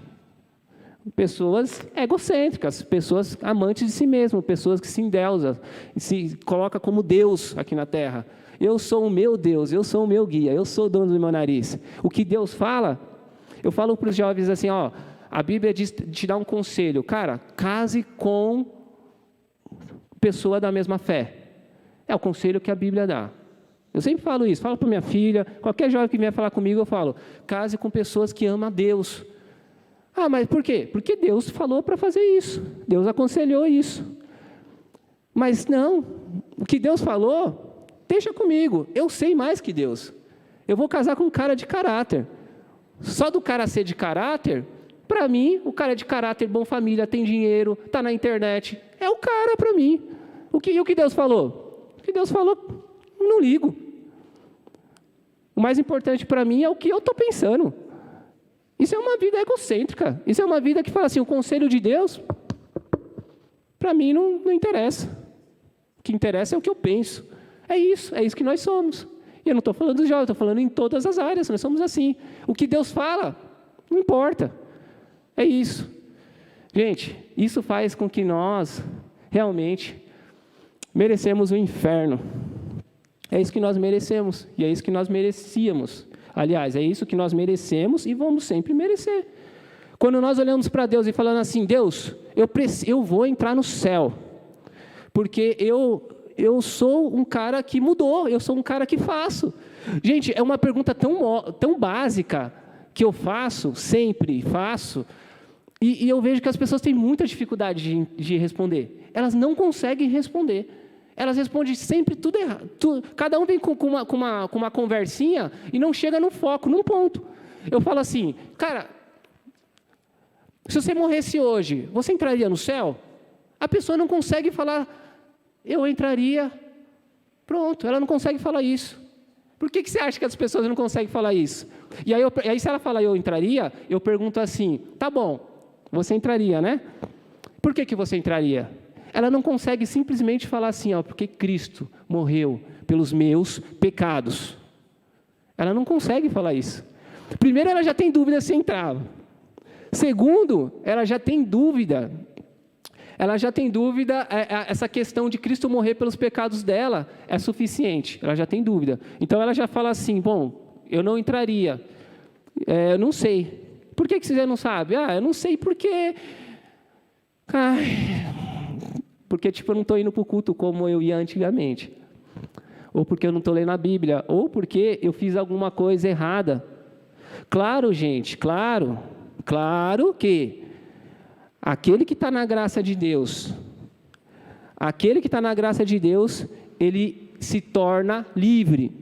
[SPEAKER 1] Pessoas egocêntricas, pessoas amantes de si mesmo, pessoas que se endeusam, se colocam como Deus aqui na terra. Eu sou o meu Deus, eu sou o meu guia, eu sou o dono do meu nariz. O que Deus fala, eu falo para os jovens assim, a Bíblia te dá um conselho, cara, case com pessoa da mesma fé. É o conselho que a Bíblia dá. Eu sempre falo isso, falo para minha filha, qualquer jovem que vier falar comigo, eu falo, case com pessoas que amam a Deus. Mas por quê? Porque Deus falou para fazer isso. Deus aconselhou isso. Mas não, o que Deus falou, deixa comigo, eu sei mais que Deus. Eu vou casar com um cara de caráter. Só do cara ser de caráter, para mim, o cara é de caráter, bom família, tem dinheiro, está na internet, é o cara para mim. O que Deus falou? O que Deus falou, não ligo. O mais importante para mim é o que eu estou pensando. Isso é uma vida egocêntrica. Isso é uma vida que fala assim, o conselho de Deus, para mim não interessa. O que interessa é o que eu penso. É isso que nós somos. E eu não estou falando de jovem, estou falando em todas as áreas, nós somos assim. O que Deus fala, não importa. É isso. Gente, isso faz com que nós realmente merecemos o inferno. É isso que nós merecemos, e é isso que nós merecíamos. Aliás, é isso que nós merecemos e vamos sempre merecer. Quando nós olhamos para Deus e falando assim, Deus, eu vou entrar no céu, porque eu sou um cara que mudou, eu sou um cara que faço. Gente, é uma pergunta tão básica que eu faço, sempre faço, e eu vejo que as pessoas têm muita dificuldade de responder. Elas não conseguem responder. Elas respondem sempre tudo errado. Cada um vem com uma conversinha e não chega no foco, num ponto. Eu falo assim, cara, se você morresse hoje, você entraria no céu? A pessoa não consegue falar, eu entraria. Pronto, ela não consegue falar isso. Por que você acha que as pessoas não conseguem falar isso? E aí se ela falar eu entraria, eu pergunto assim, tá bom, você entraria, né? Por que você entraria? Ela não consegue simplesmente falar assim, porque Cristo morreu pelos meus pecados. Ela não consegue falar isso. Primeiro, ela já tem dúvida se entrava. Segundo, ela já tem dúvida. Essa questão de Cristo morrer pelos pecados dela é suficiente. Ela já tem dúvida. Então, ela já fala assim, bom, eu não entraria. Eu não sei. Por que você não sabe? Eu não sei porque... Porque, eu não estou indo para o culto como eu ia antigamente. Ou porque eu não estou lendo a Bíblia. Ou porque eu fiz alguma coisa errada. Claro, gente, claro que aquele que está na graça de Deus, ele se torna livre.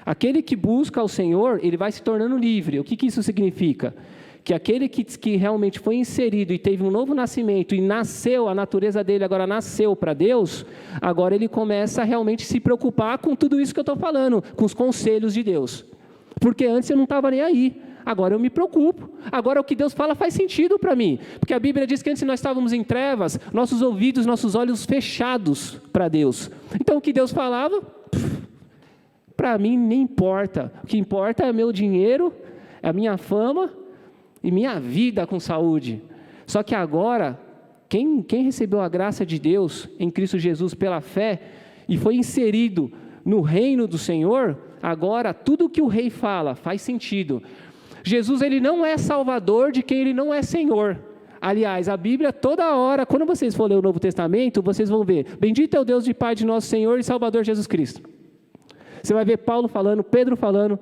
[SPEAKER 1] Aquele que busca o Senhor, ele vai se tornando livre. O que isso significa? Que aquele que realmente foi inserido e teve um novo nascimento e nasceu, a natureza dele agora nasceu para Deus, agora ele começa a realmente se preocupar com tudo isso que eu estou falando, com os conselhos de Deus. Porque antes eu não estava nem aí, agora eu me preocupo. Agora o que Deus fala faz sentido para mim. Porque a Bíblia diz que antes nós estávamos em trevas, nossos ouvidos, nossos olhos fechados para Deus. Então o que Deus falava, para mim nem importa. O que importa é meu dinheiro, é a minha fama, e minha vida com saúde. Só que agora, quem recebeu a graça de Deus em Cristo Jesus pela fé e foi inserido no reino do Senhor, agora tudo que o rei fala faz sentido. Jesus, ele não é salvador de quem ele não é Senhor. Aliás, a Bíblia toda hora, quando vocês for ler o Novo Testamento, vocês vão ver, bendito é o Deus e Pai de nosso Senhor e Salvador Jesus Cristo. Você vai ver Paulo falando, Pedro falando,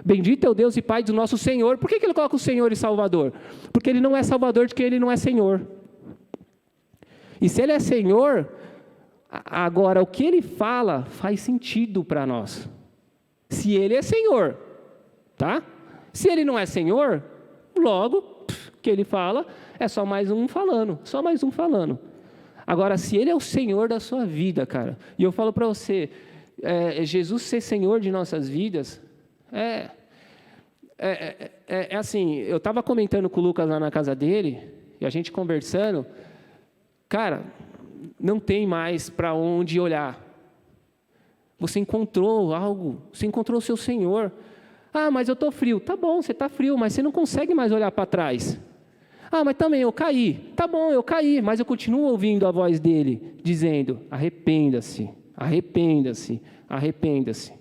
[SPEAKER 1] bendito é o Deus e Pai do nosso Senhor. Por que ele coloca o Senhor e Salvador? Porque ele não é Salvador de quem ele não é Senhor. E se ele é Senhor, agora o que ele fala faz sentido para nós. Se ele é Senhor, tá? Se ele não é Senhor, logo, o que ele fala é só mais um falando, só mais um falando. Agora, se ele é o Senhor da sua vida, cara, e eu falo para você, Jesus ser Senhor de nossas vidas, assim, eu estava comentando com o Lucas lá na casa dele, e a gente conversando, cara, não tem mais para onde olhar. Você encontrou algo, você encontrou o seu Senhor. Mas eu estou frio. Tá bom, você está frio, mas você não consegue mais olhar para trás. Mas também eu caí. Tá bom, eu caí, mas eu continuo ouvindo a voz dele, dizendo, arrependa-se, arrependa-se, arrependa-se.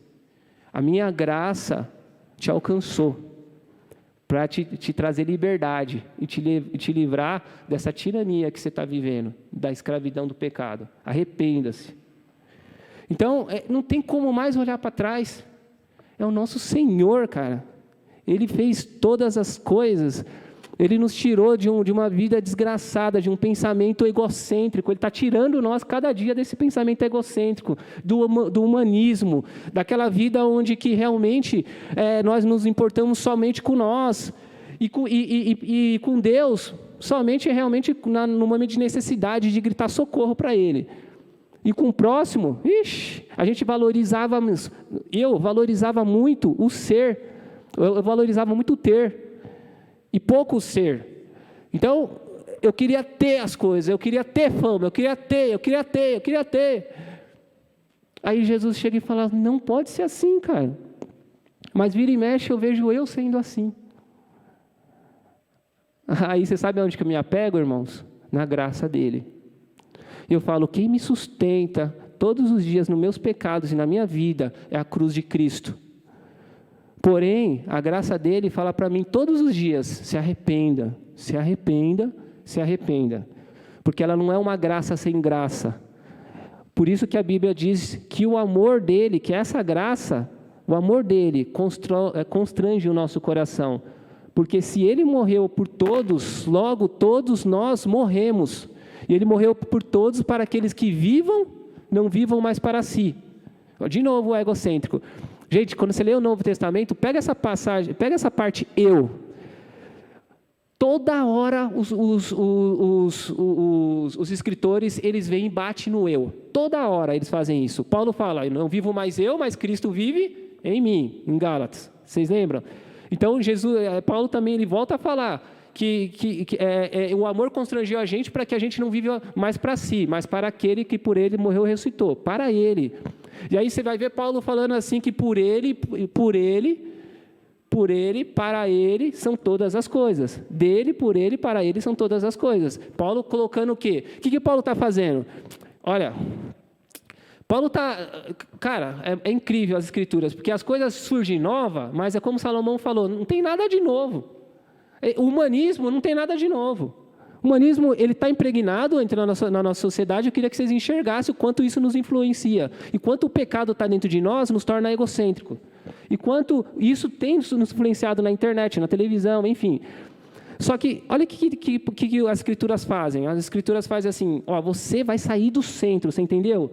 [SPEAKER 1] A minha graça te alcançou para te trazer liberdade e te livrar dessa tirania que você está vivendo, da escravidão do pecado. Arrependa-se. Então, não tem como mais olhar para trás. É o nosso Senhor, cara. Ele fez todas as coisas Ele nos tirou de uma vida desgraçada, de um pensamento egocêntrico. Ele está tirando nós cada dia desse pensamento egocêntrico, do humanismo, daquela vida onde que realmente nós nos importamos somente com nós e com Deus, somente realmente no momento de necessidade, de gritar socorro para Ele. E com o próximo, a gente eu valorizava muito o ser, eu valorizava muito o ter, e pouco o ser. Então, eu queria ter as coisas, eu queria ter fama, eu queria ter. Aí Jesus chega e fala, não pode ser assim, cara. Mas vira e mexe, eu vejo eu sendo assim. Aí você sabe aonde que eu me apego, irmãos? Na graça dele. Eu falo, quem me sustenta todos os dias nos meus pecados e na minha vida é a cruz de Cristo. Porém, a graça dele fala para mim todos os dias, se arrependa, se arrependa, se arrependa. Porque ela não é uma graça sem graça. Por isso que a Bíblia diz que o amor dele, que essa graça, o amor dele constrange o nosso coração. Porque se ele morreu por todos, logo todos nós morremos. E ele morreu por todos para aqueles que vivam, não vivam mais para si. De novo o egocêntrico. Gente, quando você lê o Novo Testamento, pega essa passagem, pega essa parte eu. Toda hora os escritores, eles vêm e batem no eu. Toda hora eles fazem isso. Paulo fala, não vivo mais eu, mas Cristo vive em mim, em Gálatas. Vocês lembram? Então, Paulo também ele volta a falar que o amor constrangeu a gente para que a gente não vive mais para si, mas para aquele que por ele morreu e ressuscitou, para ele. E aí você vai ver Paulo falando assim que por ele, para ele são todas as coisas. Dele, por ele, para ele são todas as coisas. Paulo colocando o quê? O que Paulo está fazendo? Olha, Paulo está... Cara, é incrível as escrituras, porque as coisas surgem novas, mas é como Salomão falou, não tem nada de novo. O humanismo não tem nada de novo. O humanismo ele está impregnado na nossa sociedade. Eu queria que vocês enxergassem o quanto isso nos influencia. E quanto o pecado está dentro de nós nos torna egocêntrico. E quanto isso tem nos influenciado na internet, na televisão, enfim. Só que, olha o que as escrituras fazem. As escrituras fazem assim, você vai sair do centro, você entendeu?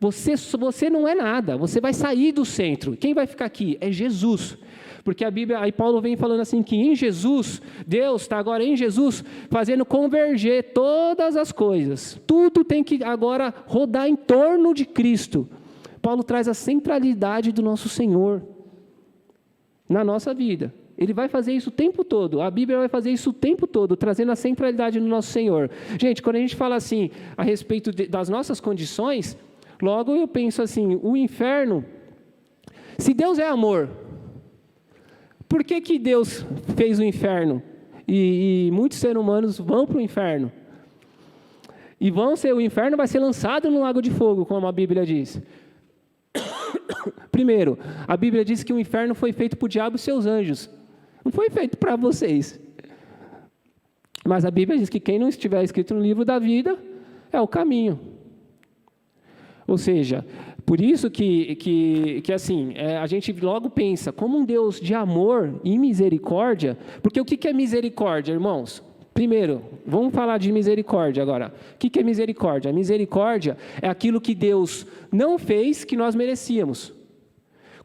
[SPEAKER 1] Você não é nada, você vai sair do centro. Quem vai ficar aqui? É Jesus. Porque a Bíblia, aí Paulo vem falando assim, que em Jesus, Deus está agora em Jesus, fazendo converger todas as coisas. Tudo tem que agora rodar em torno de Cristo. Paulo traz a centralidade do nosso Senhor na nossa vida. Ele vai fazer isso o tempo todo. A Bíblia vai fazer isso o tempo todo, trazendo a centralidade do nosso Senhor. Gente, quando a gente fala assim, a respeito das nossas condições, logo eu penso assim, o inferno, se Deus é amor, por que Deus fez o inferno? E muitos seres humanos vão para o inferno. E o inferno vai ser lançado no lago de fogo, como a Bíblia diz. Primeiro, a Bíblia diz que o inferno foi feito para o diabo e seus anjos. Não foi feito para vocês. Mas a Bíblia diz que quem não estiver escrito no livro da vida é o caminho. Ou seja, por isso que assim, a gente logo pensa, como um Deus de amor e misericórdia, porque o que é misericórdia, irmãos? Primeiro, vamos falar de misericórdia agora. O que é misericórdia? A misericórdia é aquilo que Deus não fez que nós merecíamos.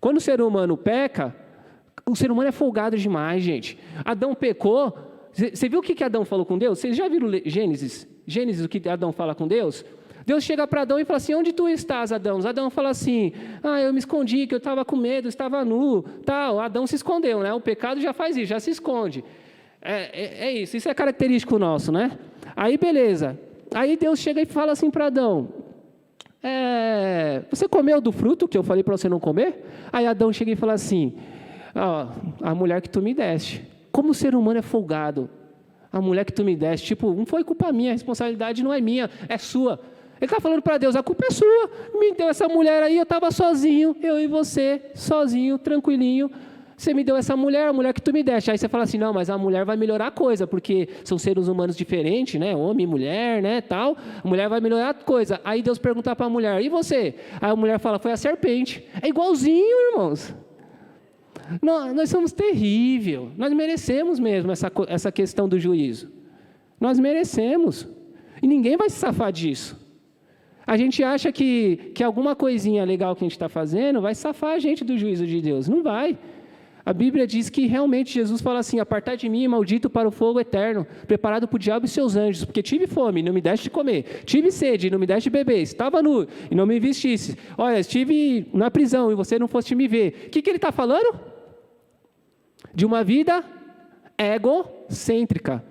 [SPEAKER 1] Quando o ser humano peca, o ser humano é folgado demais, gente. Adão pecou, você viu o que Adão falou com Deus? Vocês já viram Gênesis? Gênesis, o que Adão fala com Deus? Deus chega para Adão e fala assim, onde tu estás, Adão? Adão fala assim, eu me escondi, que eu estava com medo, estava nu, tal. Adão se escondeu, né? O pecado já faz isso, já se esconde. É isso é característico nosso, né? Aí, beleza. Aí Deus chega e fala assim para Adão, você comeu do fruto que eu falei para você não comer? Aí Adão chega e fala assim, a mulher que tu me deste. Como o ser humano é folgado. A mulher que tu me deste, tipo, não foi culpa minha, a responsabilidade não é minha, é sua. Ele está falando para Deus, a culpa é sua, me deu essa mulher aí, eu estava sozinho, eu e você, sozinho, tranquilinho, você me deu essa mulher, a mulher que tu me deste. Aí você fala assim, não, mas a mulher vai melhorar a coisa, porque são seres humanos diferentes, né, homem e mulher, né, tal, a mulher vai melhorar a coisa. Aí Deus pergunta para a mulher, e você? Aí a mulher fala, foi a serpente. É igualzinho, irmãos. Nós somos terríveis, nós merecemos mesmo essa questão do juízo. Nós merecemos, e ninguém vai se safar disso. A gente acha que alguma coisinha legal que a gente está fazendo vai safar a gente do juízo de Deus. Não vai. A Bíblia diz que realmente Jesus fala assim: apartai de mim, maldito, para o fogo eterno, preparado para o diabo e seus anjos, porque tive fome e não me deste de comer, tive sede e não me deste de beber, estava nu e não me vestisse, olha, estive na prisão e você não foste me ver. O que ele está falando? De uma vida egocêntrica.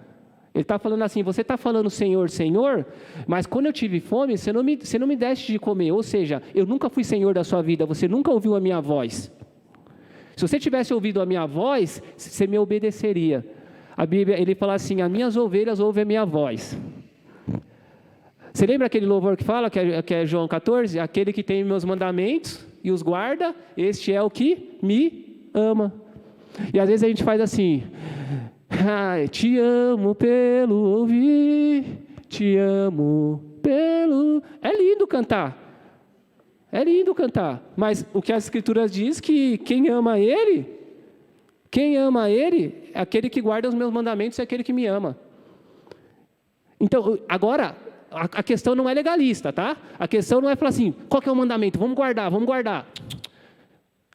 [SPEAKER 1] Ele está falando assim: você está falando Senhor, Senhor, mas quando eu tive fome, você não me deste de comer. Ou seja, eu nunca fui Senhor da sua vida, você nunca ouviu a minha voz. Se você tivesse ouvido a minha voz, você me obedeceria. A Bíblia, ele fala assim: as minhas ovelhas ouvem a minha voz. Você lembra aquele louvor que fala, que é João 14? Aquele que tem meus mandamentos e os guarda, este é o que me ama. E às vezes a gente faz assim: ai, te amo pelo ouvir, te amo pelo... É lindo cantar. É lindo cantar, mas o que as Escrituras diz que quem ama Ele é aquele que guarda os meus mandamentos, é aquele que me ama. Então, agora, a questão não é legalista, tá? A questão não é falar assim: qual que é o mandamento? Vamos guardar.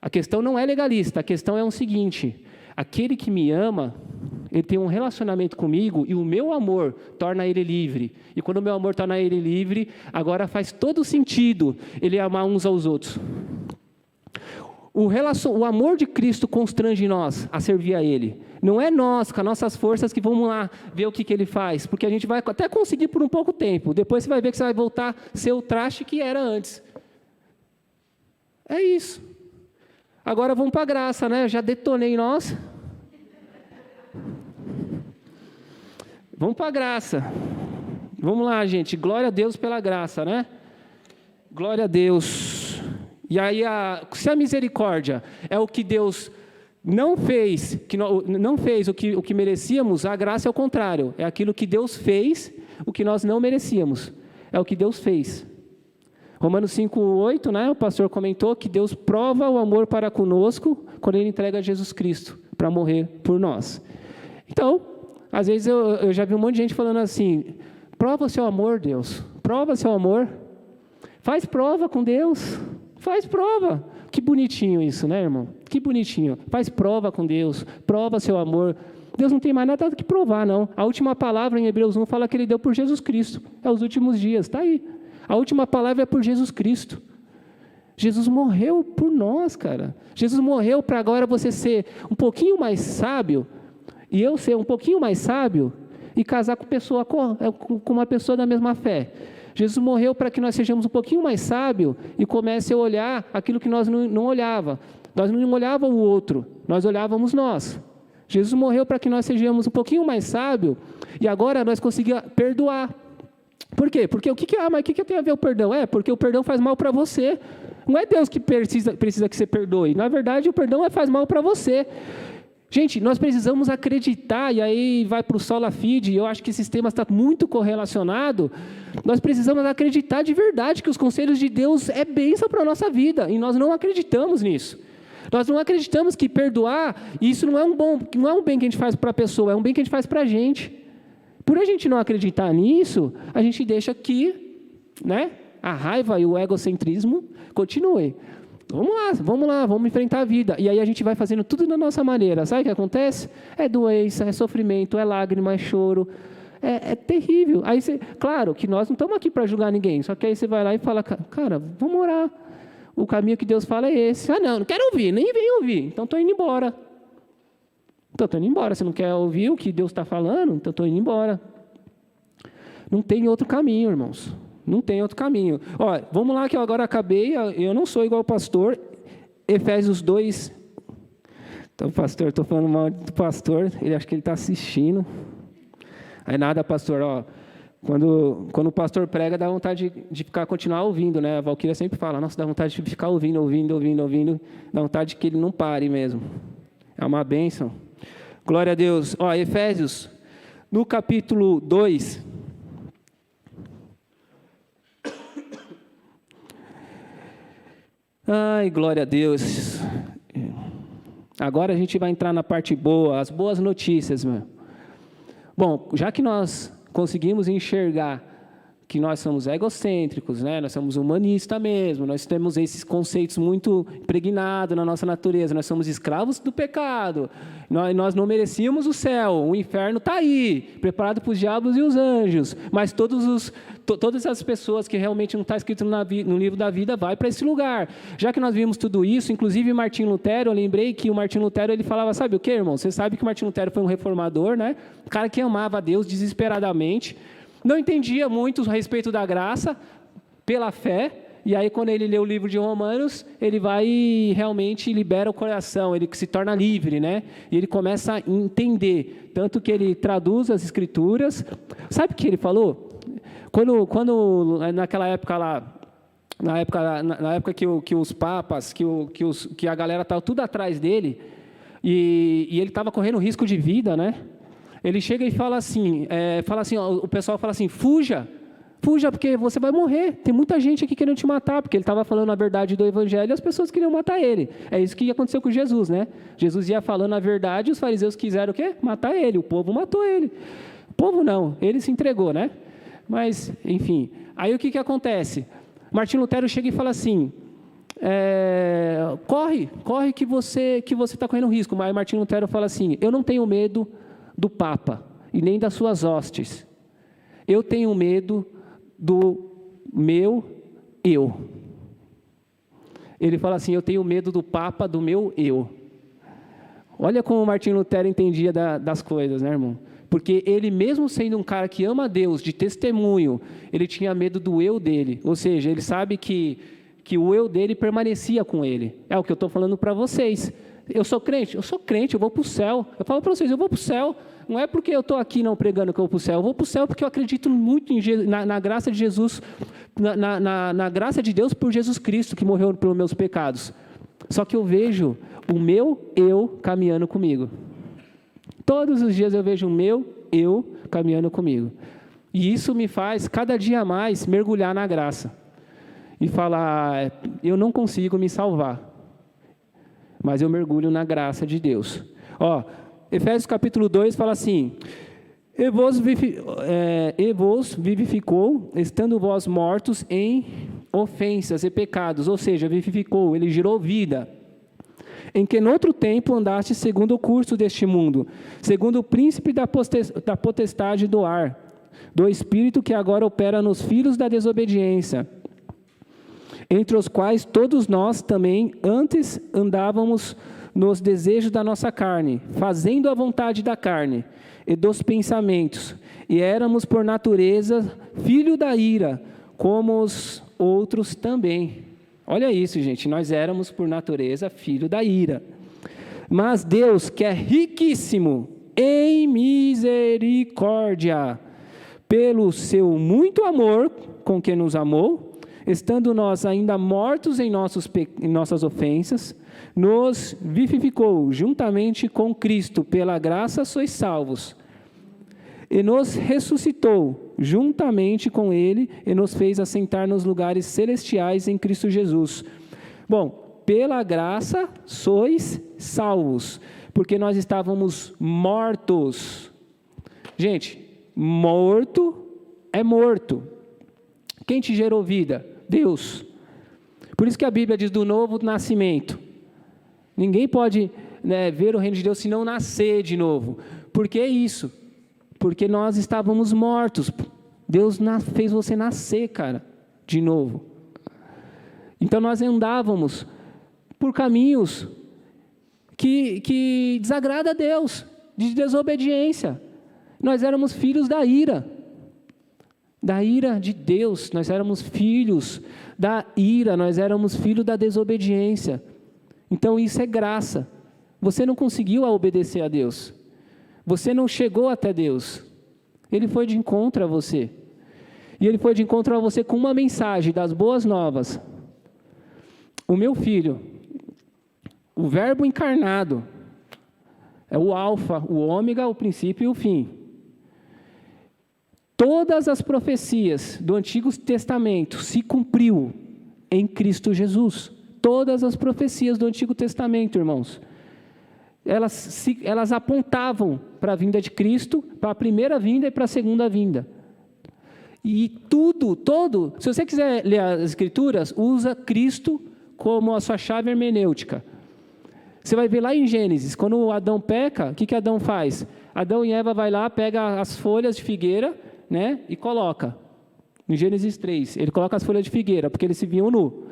[SPEAKER 1] A questão não é legalista, a questão é o seguinte: aquele que me ama, ele tem um relacionamento comigo e o meu amor torna ele livre. E quando o meu amor torna ele livre, agora faz todo sentido ele amar uns aos outros. O amor de Cristo constrange nós a servir a Ele. Não é nós, com as nossas forças, que vamos lá ver o que Ele faz. Porque a gente vai até conseguir por um pouco tempo. Depois você vai ver que você vai voltar a ser o traste que era antes. É isso. Agora vamos para a graça, né? Eu já detonei nós. Vamos para a graça. Vamos lá, gente. Glória a Deus pela graça, né? Glória a Deus. E aí, se a misericórdia é o que Deus não fez, não fez o que merecíamos, a graça é o contrário. É aquilo que Deus fez, o que nós não merecíamos. É o que Deus fez. Romanos 5:8, né? O pastor comentou que Deus prova o amor para conosco quando Ele entrega Jesus Cristo para morrer por nós. Então, às vezes eu já vi um monte de gente falando assim: prova o seu amor, Deus. Prova seu amor. Faz prova com Deus. Faz prova. Que bonitinho isso, né, irmão? Que bonitinho. Faz prova com Deus. Prova seu amor. Deus não tem mais nada do que provar, não. A última palavra em Hebreus 1 fala que Ele deu por Jesus Cristo. É os últimos dias. Está aí. A última palavra é por Jesus Cristo. Jesus morreu por nós, cara. Jesus morreu para agora você ser um pouquinho mais sábio e eu ser um pouquinho mais sábio e casar com uma pessoa da mesma fé. Jesus morreu para que nós sejamos um pouquinho mais sábios e comece a olhar aquilo que nós não olhava. Nós não olhávamos o outro, nós olhávamos nós. Jesus morreu para que nós sejamos um pouquinho mais sábios e agora nós conseguimos perdoar. Por quê? Porque o que tem a ver o perdão? Porque o perdão faz mal para você. Não é Deus que precisa que você perdoe. Na verdade, o perdão faz mal para você. Gente, nós precisamos acreditar, e aí vai para o Sola Fide, eu acho que esse sistema está muito correlacionado. Nós precisamos acreditar de verdade que os conselhos de Deus é bênção para a nossa vida, e nós não acreditamos nisso. Nós não acreditamos que perdoar, isso não é um bem que a gente faz para a pessoa, é um bem que a gente faz para a gente. Por a gente não acreditar nisso, a gente deixa que, né, a raiva e o egocentrismo continue. Vamos lá, vamos enfrentar a vida. E aí a gente vai fazendo tudo da nossa maneira. Sabe o que acontece? É doença, é sofrimento, é lágrima, é choro. É terrível. Aí claro que nós não estamos aqui para julgar ninguém, só que aí você vai lá e fala: cara, vamos orar. O caminho que Deus fala é esse. Não quero ouvir, nem vem ouvir. Então estou indo embora. Você não quer ouvir o que Deus está falando? Então estou indo embora. Não tem outro caminho, irmãos. Não tem outro caminho. Olha, vamos lá que eu agora acabei. Eu não sou igual o pastor. Efésios 2. Então, pastor, estou falando mal do pastor. Ele acha que ele está assistindo. Aí nada, pastor. Quando o pastor prega, dá vontade de continuar ouvindo, né? A Valquíria sempre fala: nossa, dá vontade de ficar ouvindo. Dá vontade que ele não pare mesmo. É uma bênção. Glória a Deus. Efésios, no capítulo 2. Ai, glória a Deus. Agora a gente vai entrar na parte boa, as boas notícias, meu. Bom, já que nós conseguimos enxergar que nós somos egocêntricos, né? Nós somos humanistas mesmo, nós temos esses conceitos muito impregnados na nossa natureza, nós somos escravos do pecado, nós não merecíamos o céu, o inferno está aí, preparado para os diabos e os anjos, mas todas as pessoas que realmente não está escrito no livro da vida vai para esse lugar. Já que nós vimos tudo isso, inclusive Martinho Lutero, eu lembrei que o Martinho Lutero ele falava, sabe o que, irmão? Você sabe que o Martinho Lutero foi um reformador, né? Um cara que amava a Deus desesperadamente, não entendia muito a respeito da graça pela fé, e aí quando ele lê o livro de Romanos, ele vai e realmente libera o coração, ele se torna livre, né? E ele começa a entender, tanto que ele traduz as escrituras. Sabe o que ele falou? Quando naquela época lá, na época que os papas, que a galera estava tudo atrás dele, e ele estava correndo risco de vida, né? Ele chega e fala assim, o pessoal fala assim, fuja porque você vai morrer, tem muita gente aqui querendo te matar, porque ele estava falando a verdade do evangelho e as pessoas queriam matar ele. É isso que aconteceu com Jesus, né? Jesus ia falando a verdade e os fariseus quiseram o quê? Matar ele, o povo matou ele. O povo não, ele se entregou, né? Mas, enfim, aí o que acontece? Martinho Lutero chega e fala assim, corre que você está correndo risco. Mas Martinho Lutero fala assim, eu não tenho medo do Papa e nem das suas hostes. Eu tenho medo do meu eu. Ele fala assim, eu tenho medo do Papa, do meu eu. Olha como o Martinho Lutero entendia das coisas, né, irmão? Porque ele, mesmo sendo um cara que ama Deus, de testemunho, ele tinha medo do eu dele. Ou seja, ele sabe que o eu dele permanecia com ele. É o que eu estou falando para vocês. Eu sou crente, eu vou para o céu. Eu falo para vocês, eu vou para o céu. Não é porque eu estou aqui não pregando que eu vou para o céu. Eu vou para o céu porque eu acredito muito na graça de Jesus, na graça de Deus por Jesus Cristo, que morreu pelos meus pecados. Só que eu vejo o meu eu caminhando comigo. Todos os dias eu vejo o meu eu caminhando comigo. E isso me faz, cada dia mais, mergulhar na graça. E falar, eu não consigo me salvar, mas eu mergulho na graça de Deus. Efésios capítulo 2 fala assim, e vos vivificou, estando vós mortos em ofensas e pecados, ou seja, vivificou, ele gerou vida, em que noutro tempo andaste segundo o curso deste mundo, segundo o príncipe da potestade do ar, do espírito que agora opera nos filhos da desobediência, entre os quais todos nós também antes andávamos nos desejos da nossa carne, fazendo a vontade da carne e dos pensamentos, e éramos por natureza filho da ira, como os outros também. Olha isso, gente, nós éramos por natureza filho da ira. Mas Deus, que é riquíssimo em misericórdia, pelo seu muito amor com que nos amou, estando nós ainda mortos em nossas ofensas, nos vivificou juntamente com Cristo, pela graça sois salvos, e nos ressuscitou juntamente com Ele, e nos fez assentar nos lugares celestiais em Cristo Jesus. Bom, pela graça sois salvos, porque nós estávamos mortos. Gente, morto é morto. Quem te gerou vida? Deus. Por isso que a Bíblia diz do novo nascimento. Ninguém pode ver o reino de Deus se não nascer de novo. Por que isso? Porque nós estávamos mortos. Deus fez você nascer, cara, de novo. Então nós andávamos por caminhos que desagradam a Deus, de desobediência. Nós éramos filhos da ira de Deus, nós éramos filhos da ira, nós éramos filhos da desobediência. Então isso é graça. Você não conseguiu obedecer a Deus, você não chegou até Deus, Ele foi de encontro a você, e Ele foi de encontro a você com uma mensagem das boas novas. O meu filho, o verbo encarnado, é o alfa, o ômega, o princípio e o fim. Todas as profecias do Antigo Testamento se cumpriu em Cristo Jesus. Todas as profecias do Antigo Testamento, irmãos. elas apontavam para a vinda de Cristo, para a primeira vinda e para a segunda vinda. E se você quiser ler as Escrituras, usa Cristo como a sua chave hermenêutica. Você vai ver lá em Gênesis, quando Adão peca, o que Adão faz? Adão e Eva vai lá, pega as folhas de figueira, né, e coloca. Em Gênesis 3, ele coloca as folhas de figueira, porque eles se viam nu.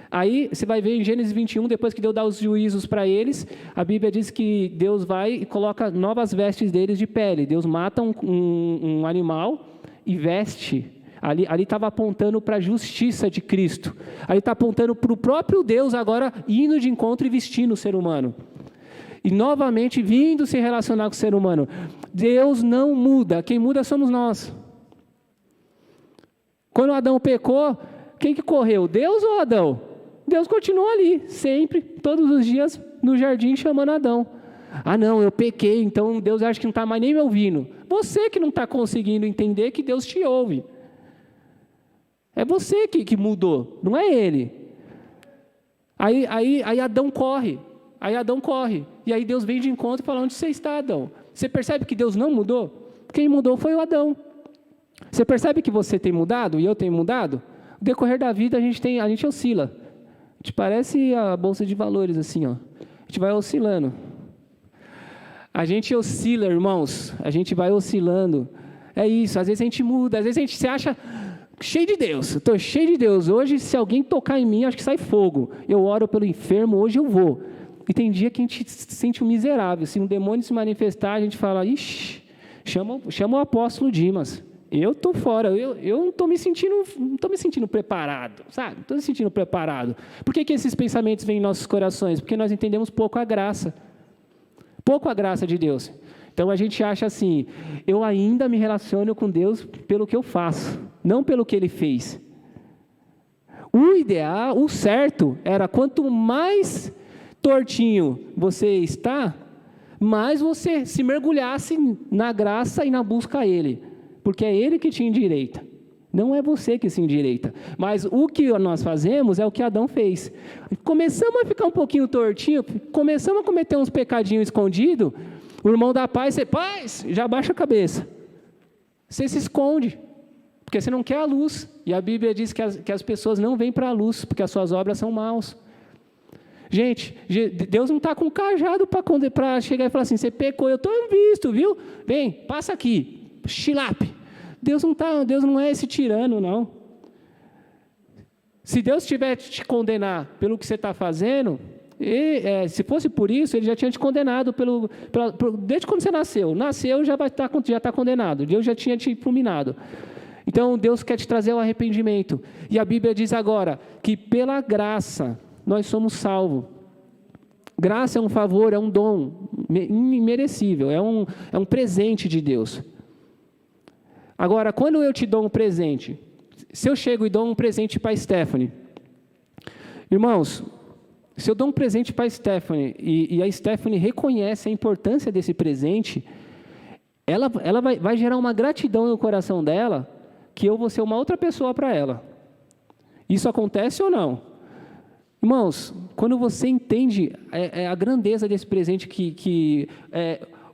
[SPEAKER 1] Aí você vai ver em Gênesis 21, depois que Deus dá os juízos para eles, a Bíblia diz que Deus vai e coloca novas vestes deles de pele. Deus mata um animal e veste. Ali estava apontando para a justiça de Cristo. Ali está apontando para o próprio Deus agora indo de encontro e vestindo o ser humano. E novamente vindo se relacionar com o ser humano. Deus não muda, quem muda somos nós. Quando Adão pecou, quem que correu? Deus ou Adão? Deus continuou ali, sempre, todos os dias, no jardim, chamando Adão. Ah, não, eu pequei, então Deus acha que não está mais nem me ouvindo. Você que não está conseguindo entender que Deus te ouve. É você que mudou, não é Ele. Aí Adão corre. E aí Deus vem de encontro e fala, onde você está, Adão? Você percebe que Deus não mudou? Quem mudou foi o Adão. Você percebe que você tem mudado e eu tenho mudado? No decorrer da vida a gente oscila. A gente parece a bolsa de valores, assim, ó. A gente vai oscilando. A gente oscila, irmãos. A gente vai oscilando. É isso. Às vezes a gente muda. Às vezes a gente se acha cheio de Deus. Estou cheio de Deus. Hoje, se alguém tocar em mim, acho que sai fogo. Eu oro pelo enfermo, hoje eu vou. E tem dia que a gente se sente um miserável. Se um demônio se manifestar, a gente fala, ixi, chama o apóstolo Dimas. Eu estou fora, eu não estou me sentindo preparado, sabe? Não estou me sentindo preparado. Por que esses pensamentos vêm em nossos corações? Porque nós entendemos pouco a graça de Deus. Então a gente acha assim, eu ainda me relaciono com Deus pelo que eu faço, não pelo que Ele fez. O ideal, o certo, era quanto mais tortinho você está, mais você se mergulhasse na graça e na busca a Ele. Porque é Ele que te endireita, não é você que se endireita. Mas o que nós fazemos é o que Adão fez. Começamos a ficar um pouquinho tortinho, começamos a cometer uns pecadinhos escondidos, o irmão da paz, já abaixa a cabeça. Você se esconde, porque você não quer a luz. E a Bíblia diz que as pessoas não vêm para a luz, porque as suas obras são maus. Gente, Deus não está com cajado para chegar e falar assim, você pecou, eu estou visto, viu? Vem, passa aqui. Chilape. Deus não é esse tirano, não. Se Deus tiver te condenar pelo que você está fazendo, se fosse por isso, Ele já tinha te condenado desde quando você nasceu já está condenado. Deus já tinha te fulminado. Então Deus quer te trazer o arrependimento. E a Bíblia diz agora que pela graça nós somos salvos. Graça é um favor, é um dom imerecível, é um presente de Deus. Agora, quando eu te dou um presente, se eu chego e dou um presente para a Stephanie, irmãos, se eu dou um presente para a Stephanie e a Stephanie reconhece a importância desse presente, ela vai gerar uma gratidão no coração dela, que eu vou ser uma outra pessoa para ela. Isso acontece ou não? Irmãos, quando você entende a grandeza desse presente,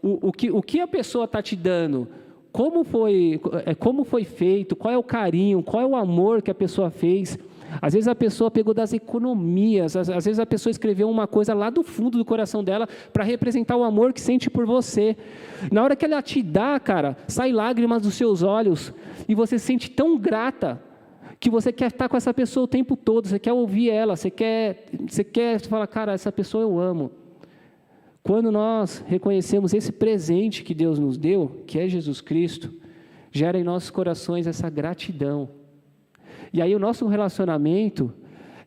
[SPEAKER 1] o que a pessoa está te dando, como foi feito, qual é o carinho, qual é o amor que a pessoa fez. Às vezes a pessoa pegou das economias, às vezes a pessoa escreveu uma coisa lá do fundo do coração dela para representar o amor que sente por você. Na hora que ela te dá, cara, sai lágrimas dos seus olhos e você se sente tão grata que você quer estar com essa pessoa o tempo todo, você quer ouvir ela, você fala, cara, essa pessoa eu amo. Quando nós reconhecemos esse presente que Deus nos deu, que é Jesus Cristo, gera em nossos corações essa gratidão. E aí o nosso relacionamento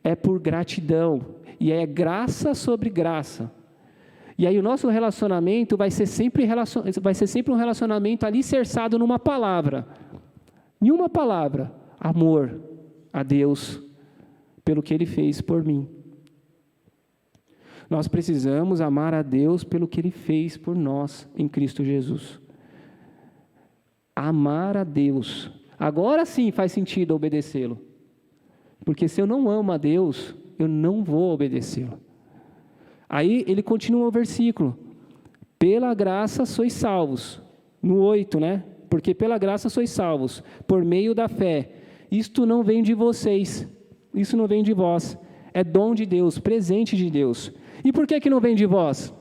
[SPEAKER 1] é por gratidão, e é graça sobre graça. E aí o nosso relacionamento vai ser sempre um relacionamento alicerçado numa palavra. Em uma palavra, amor a Deus pelo que Ele fez por mim. Nós precisamos amar a Deus pelo que Ele fez por nós em Cristo Jesus. Amar a Deus. Agora sim faz sentido obedecê-lo. Porque se eu não amo a Deus, eu não vou obedecê-lo. Aí ele continua o versículo. Pela graça sois salvos. No 8, né? Porque pela graça sois salvos, por meio da fé. Isto não vem de vocês, isso não vem de vós. É dom de Deus, presente de Deus. E por que não vem de vós?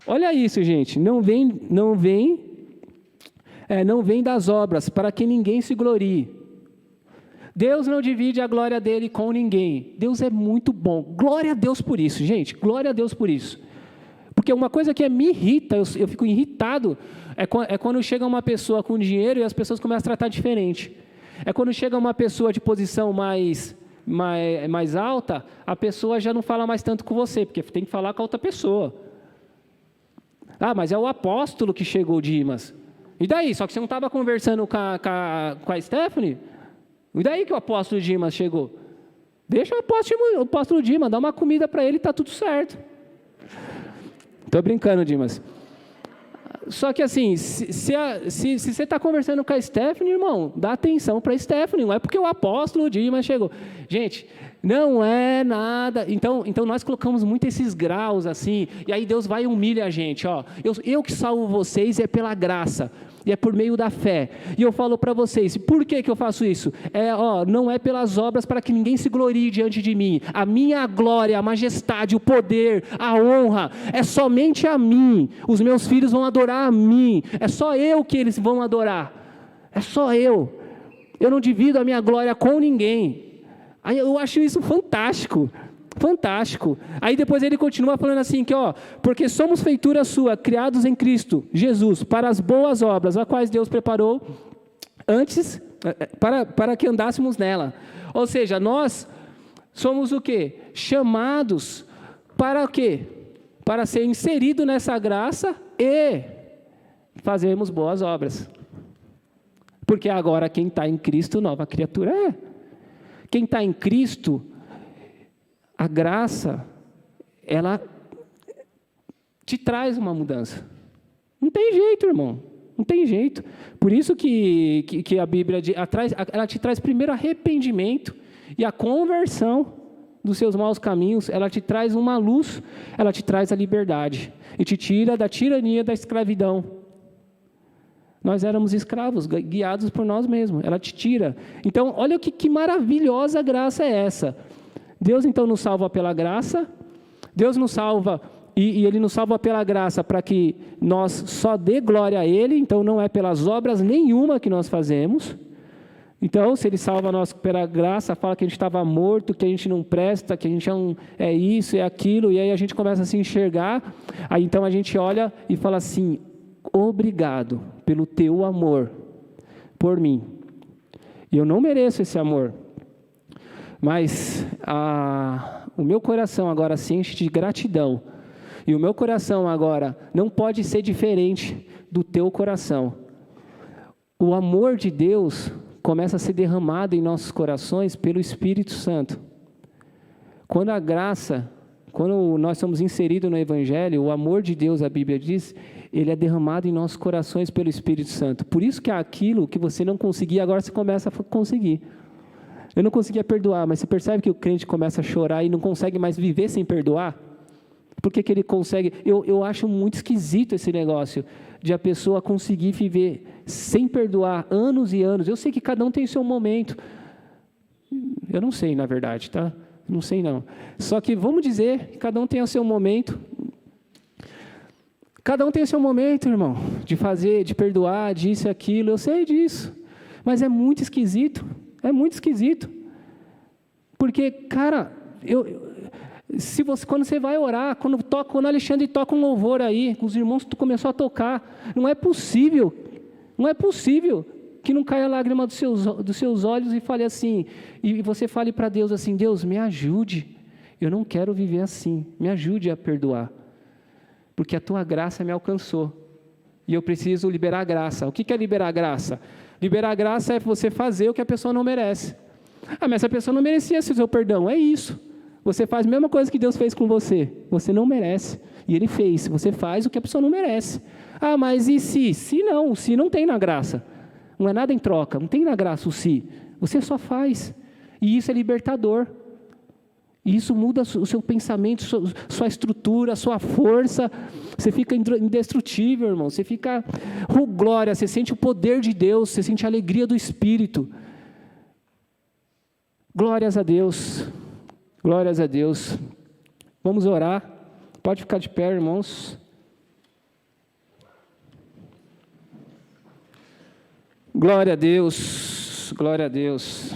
[SPEAKER 1] Olha isso, gente. Não vem das obras, para que ninguém se glorie. Deus não divide a glória dele com ninguém. Deus é muito bom. Glória a Deus por isso, gente. Glória a Deus por isso. Porque uma coisa que me irrita, eu fico irritado, é quando chega uma pessoa com dinheiro e as pessoas começam a tratar diferente. É quando chega uma pessoa de posição mais alta, a pessoa já não fala mais tanto com você, porque tem que falar com a outra pessoa. Ah, mas é o apóstolo que chegou, Dimas. E daí? Só que você não estava conversando com a Stephanie? E daí que o apóstolo Dimas chegou? Deixa o apóstolo Dimas, dá uma comida para ele e está tudo certo. Estou brincando, Dimas. Só que assim, se você está conversando com a Stephanie, irmão, dá atenção para a Stephanie, não é porque o apóstolo Dimas chegou. Gente, não é nada. Então nós colocamos muito esses graus assim, e aí Deus vai e humilha a gente. Ó, eu que salvo vocês é pela graça, e é por meio da fé. E eu falo para vocês, por que eu faço isso? Não é pelas obras para que ninguém se glorie diante de mim. A minha glória, a majestade, o poder, a honra, é somente a mim. Os meus filhos vão adorar a mim. É só eu que eles vão adorar. É só eu. Eu não divido a minha glória com ninguém. Aí eu acho isso fantástico. Fantástico. Aí depois ele continua falando assim, porque somos feitura sua, criados em Cristo Jesus, para as boas obras, as quais Deus preparou antes, para que andássemos nela. Ou seja, nós somos o quê? Chamados para o quê? Para ser inserido nessa graça e fazermos boas obras. Porque agora quem está em Cristo, nova criatura é. Quem está em Cristo, a graça, ela te traz uma mudança. Não tem jeito, irmão. Não tem jeito. Por isso que a Bíblia ela te traz primeiro arrependimento e a conversão dos seus maus caminhos. Ela te traz uma luz, ela te traz a liberdade e te tira da tirania da escravidão. Nós éramos escravos, guiados por nós mesmos. Ela te tira. Então, olha que maravilhosa graça é essa. Deus, então, nos salva pela graça. Deus nos salva, e Ele nos salva pela graça para que nós só dê glória a Ele. Então, não é pelas obras nenhuma que nós fazemos. Então, se Ele salva nós pela graça, fala que a gente estava morto, que a gente não presta, que a gente é isso, é aquilo. E aí a gente começa a se enxergar. Aí, então, a gente olha e fala assim, obrigado pelo teu amor por mim. E eu não mereço esse amor. Mas o meu coração agora se enche de gratidão. E o meu coração agora não pode ser diferente do teu coração. O amor de Deus começa a ser derramado em nossos corações pelo Espírito Santo. Quando nós somos inseridos no Evangelho, o amor de Deus, a Bíblia diz, ele é derramado em nossos corações pelo Espírito Santo. Por isso que aquilo que você não conseguia, agora você começa a conseguir. Eu não conseguia perdoar, mas você percebe que o crente começa a chorar e não consegue mais viver sem perdoar? Por que ele consegue? Eu acho muito esquisito esse negócio de a pessoa conseguir viver sem perdoar anos e anos. Eu sei que cada um tem o seu momento. Eu não sei, na verdade, tá? Não sei não. Só que vamos dizer que cada um tem o seu momento. Cada um tem o seu momento, irmão, de fazer, de perdoar, disso e aquilo. Eu sei disso. Mas é muito esquisito. É muito esquisito. Porque, cara, quando você vai orar, quando o Alexandre toca um louvor aí, os irmãos começou a tocar, não é possível que não caia a lágrima dos seus olhos e fale assim, e você fale para Deus assim, Deus, me ajude, eu não quero viver assim, me ajude a perdoar, porque a tua graça me alcançou, e eu preciso liberar a graça. O que é liberar a graça? Liberar a graça é você fazer o que a pessoa não merece. Ah, mas essa pessoa não merecia seu perdão. É isso. Você faz a mesma coisa que Deus fez com você. Você não merece. E Ele fez. Você faz o que a pessoa não merece. Ah, mas e se? Se não. O se não tem na graça. Não é nada em troca. Não tem na graça o se. Você só faz. E isso é libertador. E isso muda o seu pensamento, sua estrutura, sua força. Você fica indestrutível, irmão. Você fica, glória, você sente o poder de Deus, você sente a alegria do Espírito. Glórias a Deus. Glórias a Deus. Vamos orar. Pode ficar de pé, irmãos. Glória a Deus. Glória a Deus.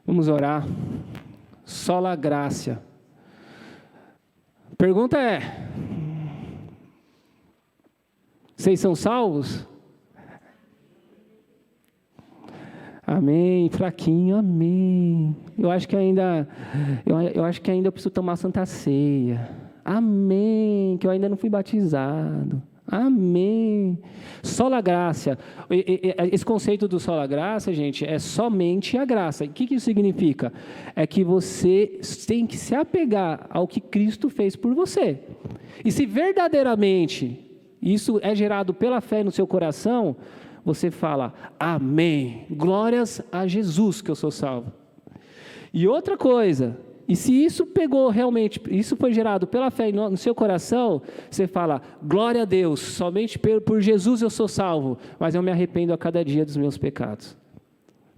[SPEAKER 1] Vamos orar. Sola graça. Pergunta é: vocês são salvos? Amém. Fraquinho, amém. Eu acho que ainda eu preciso tomar Santa Ceia. Amém. Que eu ainda não fui batizado. Amém. Sola graça. Esse conceito do sola graça, gente, é somente a graça. O que isso significa? É que você tem que se apegar ao que Cristo fez por você. E se verdadeiramente isso é gerado pela fé no seu coração, você fala, amém, glórias a Jesus que eu sou salvo. E outra coisa, e se isso pegou realmente, isso foi gerado pela fé no seu coração, você fala, glória a Deus, somente por Jesus eu sou salvo, mas eu me arrependo a cada dia dos meus pecados.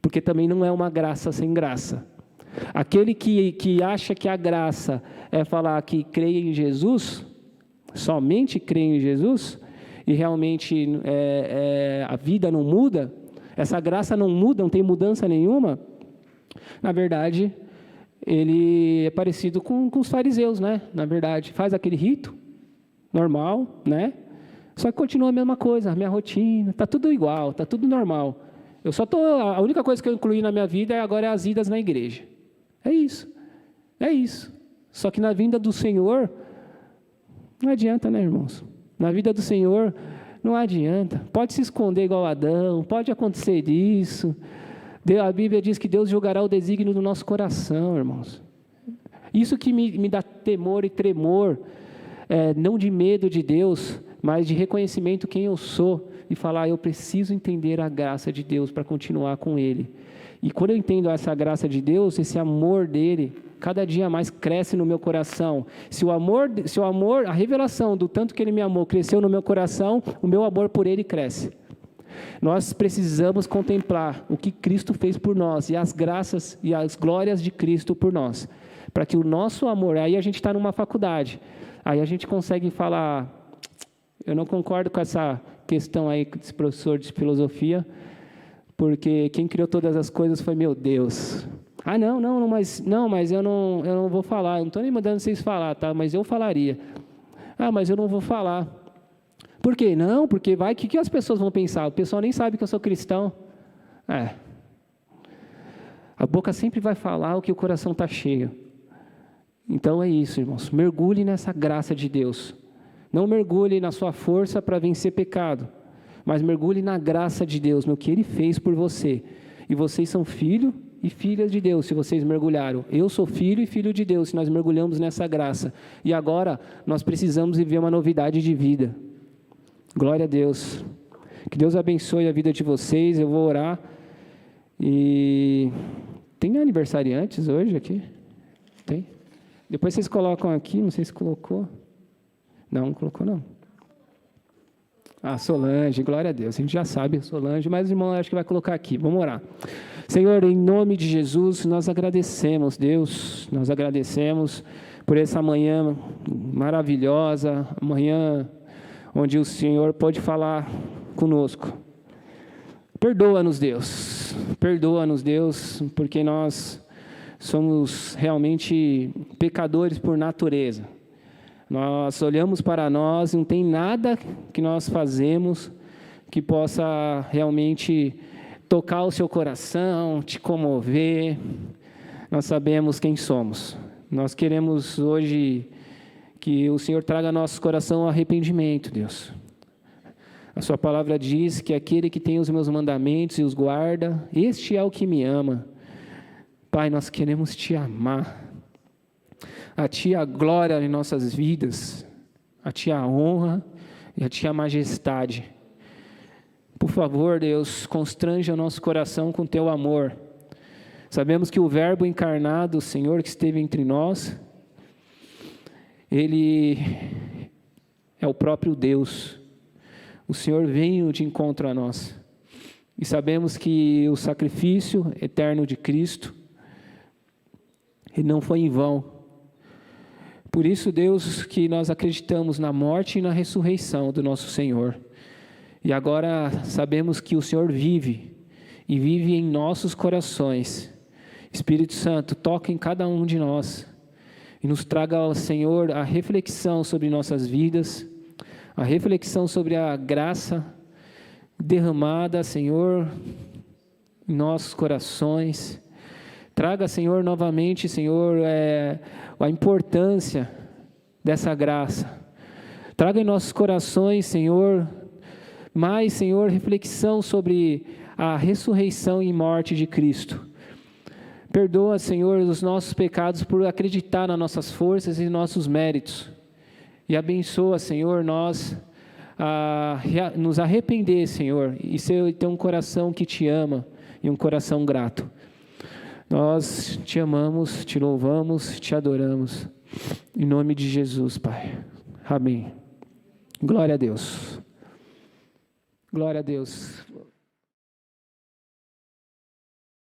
[SPEAKER 1] Porque também não é uma graça sem graça. Aquele que acha que a graça é falar que crê em Jesus, somente crê em Jesus, e realmente a vida não muda, essa graça não muda, não tem mudança nenhuma, na verdade, ele é parecido com os fariseus, né? Na verdade, faz aquele rito normal, né? Só que continua a mesma coisa, a minha rotina, está tudo igual, está tudo normal. A única coisa que eu incluí na minha vida agora é as idas na igreja. É isso. Só que na vinda do Senhor, não adianta, né, irmãos? Na vida do Senhor, não adianta. Pode se esconder igual Adão, pode acontecer isso. A Bíblia diz que Deus julgará o desígnio do nosso coração, irmãos. Isso que me dá temor e tremor, não de medo de Deus, mas de reconhecimento quem eu sou. E falar, eu preciso entender a graça de Deus para continuar com Ele. E quando eu entendo essa graça de Deus, esse amor dEle, cada dia mais cresce no meu coração. Se o amor, a revelação do tanto que Ele me amou cresceu no meu coração, o meu amor por Ele cresce. Nós precisamos contemplar o que Cristo fez por nós e as graças e as glórias de Cristo por nós, para que o nosso amor, aí a gente está numa faculdade, aí a gente consegue falar, eu não concordo com essa questão aí desse professor de filosofia, porque quem criou todas as coisas foi meu Deus. Ah, mas eu não vou falar, eu não estou nem mandando vocês falar, tá? Mas eu falaria. Ah, mas eu não vou falar. Por quê? Não, porque o que as pessoas vão pensar? O pessoal nem sabe que eu sou cristão. A boca sempre vai falar o que o coração está cheio. Então é isso, irmãos. Mergulhe nessa graça de Deus. Não mergulhe na sua força para vencer pecado, mas mergulhe na graça de Deus, no que Ele fez por você. E vocês são filho e filhas de Deus, se vocês mergulharam. Eu sou filho e filho de Deus, se nós mergulhamos nessa graça. E agora nós precisamos viver uma novidade de vida. Glória a Deus. Que Deus abençoe a vida de vocês. Eu vou orar. E tem aniversariantes hoje aqui? Tem? Depois vocês colocam aqui, não sei se colocou. Não colocou não. Solange, glória a Deus. A gente já sabe, Solange, mas o irmão acho que vai colocar aqui. Vamos orar. Senhor, em nome de Jesus, nós agradecemos, Deus, nós agradecemos por essa manhã maravilhosa, manhã onde o Senhor pode falar conosco. Perdoa-nos, Deus, porque nós somos realmente pecadores por natureza. Nós olhamos para nós e não tem nada que nós fazemos que possa realmente tocar o seu coração, te comover. Nós sabemos quem somos. Nós queremos hoje que o Senhor traga ao nosso coração o arrependimento, Deus. A sua palavra diz que aquele que tem os meus mandamentos e os guarda, este é o que me ama. Pai, nós queremos te amar.
[SPEAKER 2] A Ti a glória em nossas vidas, a Ti a honra e a Ti a majestade. Por favor, Deus, constrange o nosso coração com Teu amor. Sabemos que o Verbo encarnado, o Senhor que esteve entre nós, Ele é o próprio Deus. O Senhor veio de encontro a nós. E sabemos que o sacrifício eterno de Cristo, ele não foi em vão. Por isso, Deus, que nós acreditamos na morte e na ressurreição do nosso Senhor. E agora sabemos que o Senhor vive, e vive em nossos corações. Espírito Santo, toca em cada um de nós, e nos traga ao Senhor a reflexão sobre nossas vidas, a reflexão sobre a graça derramada, Senhor, em nossos corações. Traga, Senhor, novamente, Senhor, a importância dessa graça. Traga em nossos corações, Senhor, mais, Senhor, reflexão sobre a ressurreição e morte de Cristo. Perdoa, Senhor, os nossos pecados por acreditar nas nossas forças e nossos méritos. E abençoa, Senhor, nós a nos arrepender, Senhor, e ter um coração que Te ama e um coração grato. Nós Te amamos, Te louvamos, Te adoramos. Em nome de Jesus, Pai. Amém. Glória a Deus. Glória a Deus.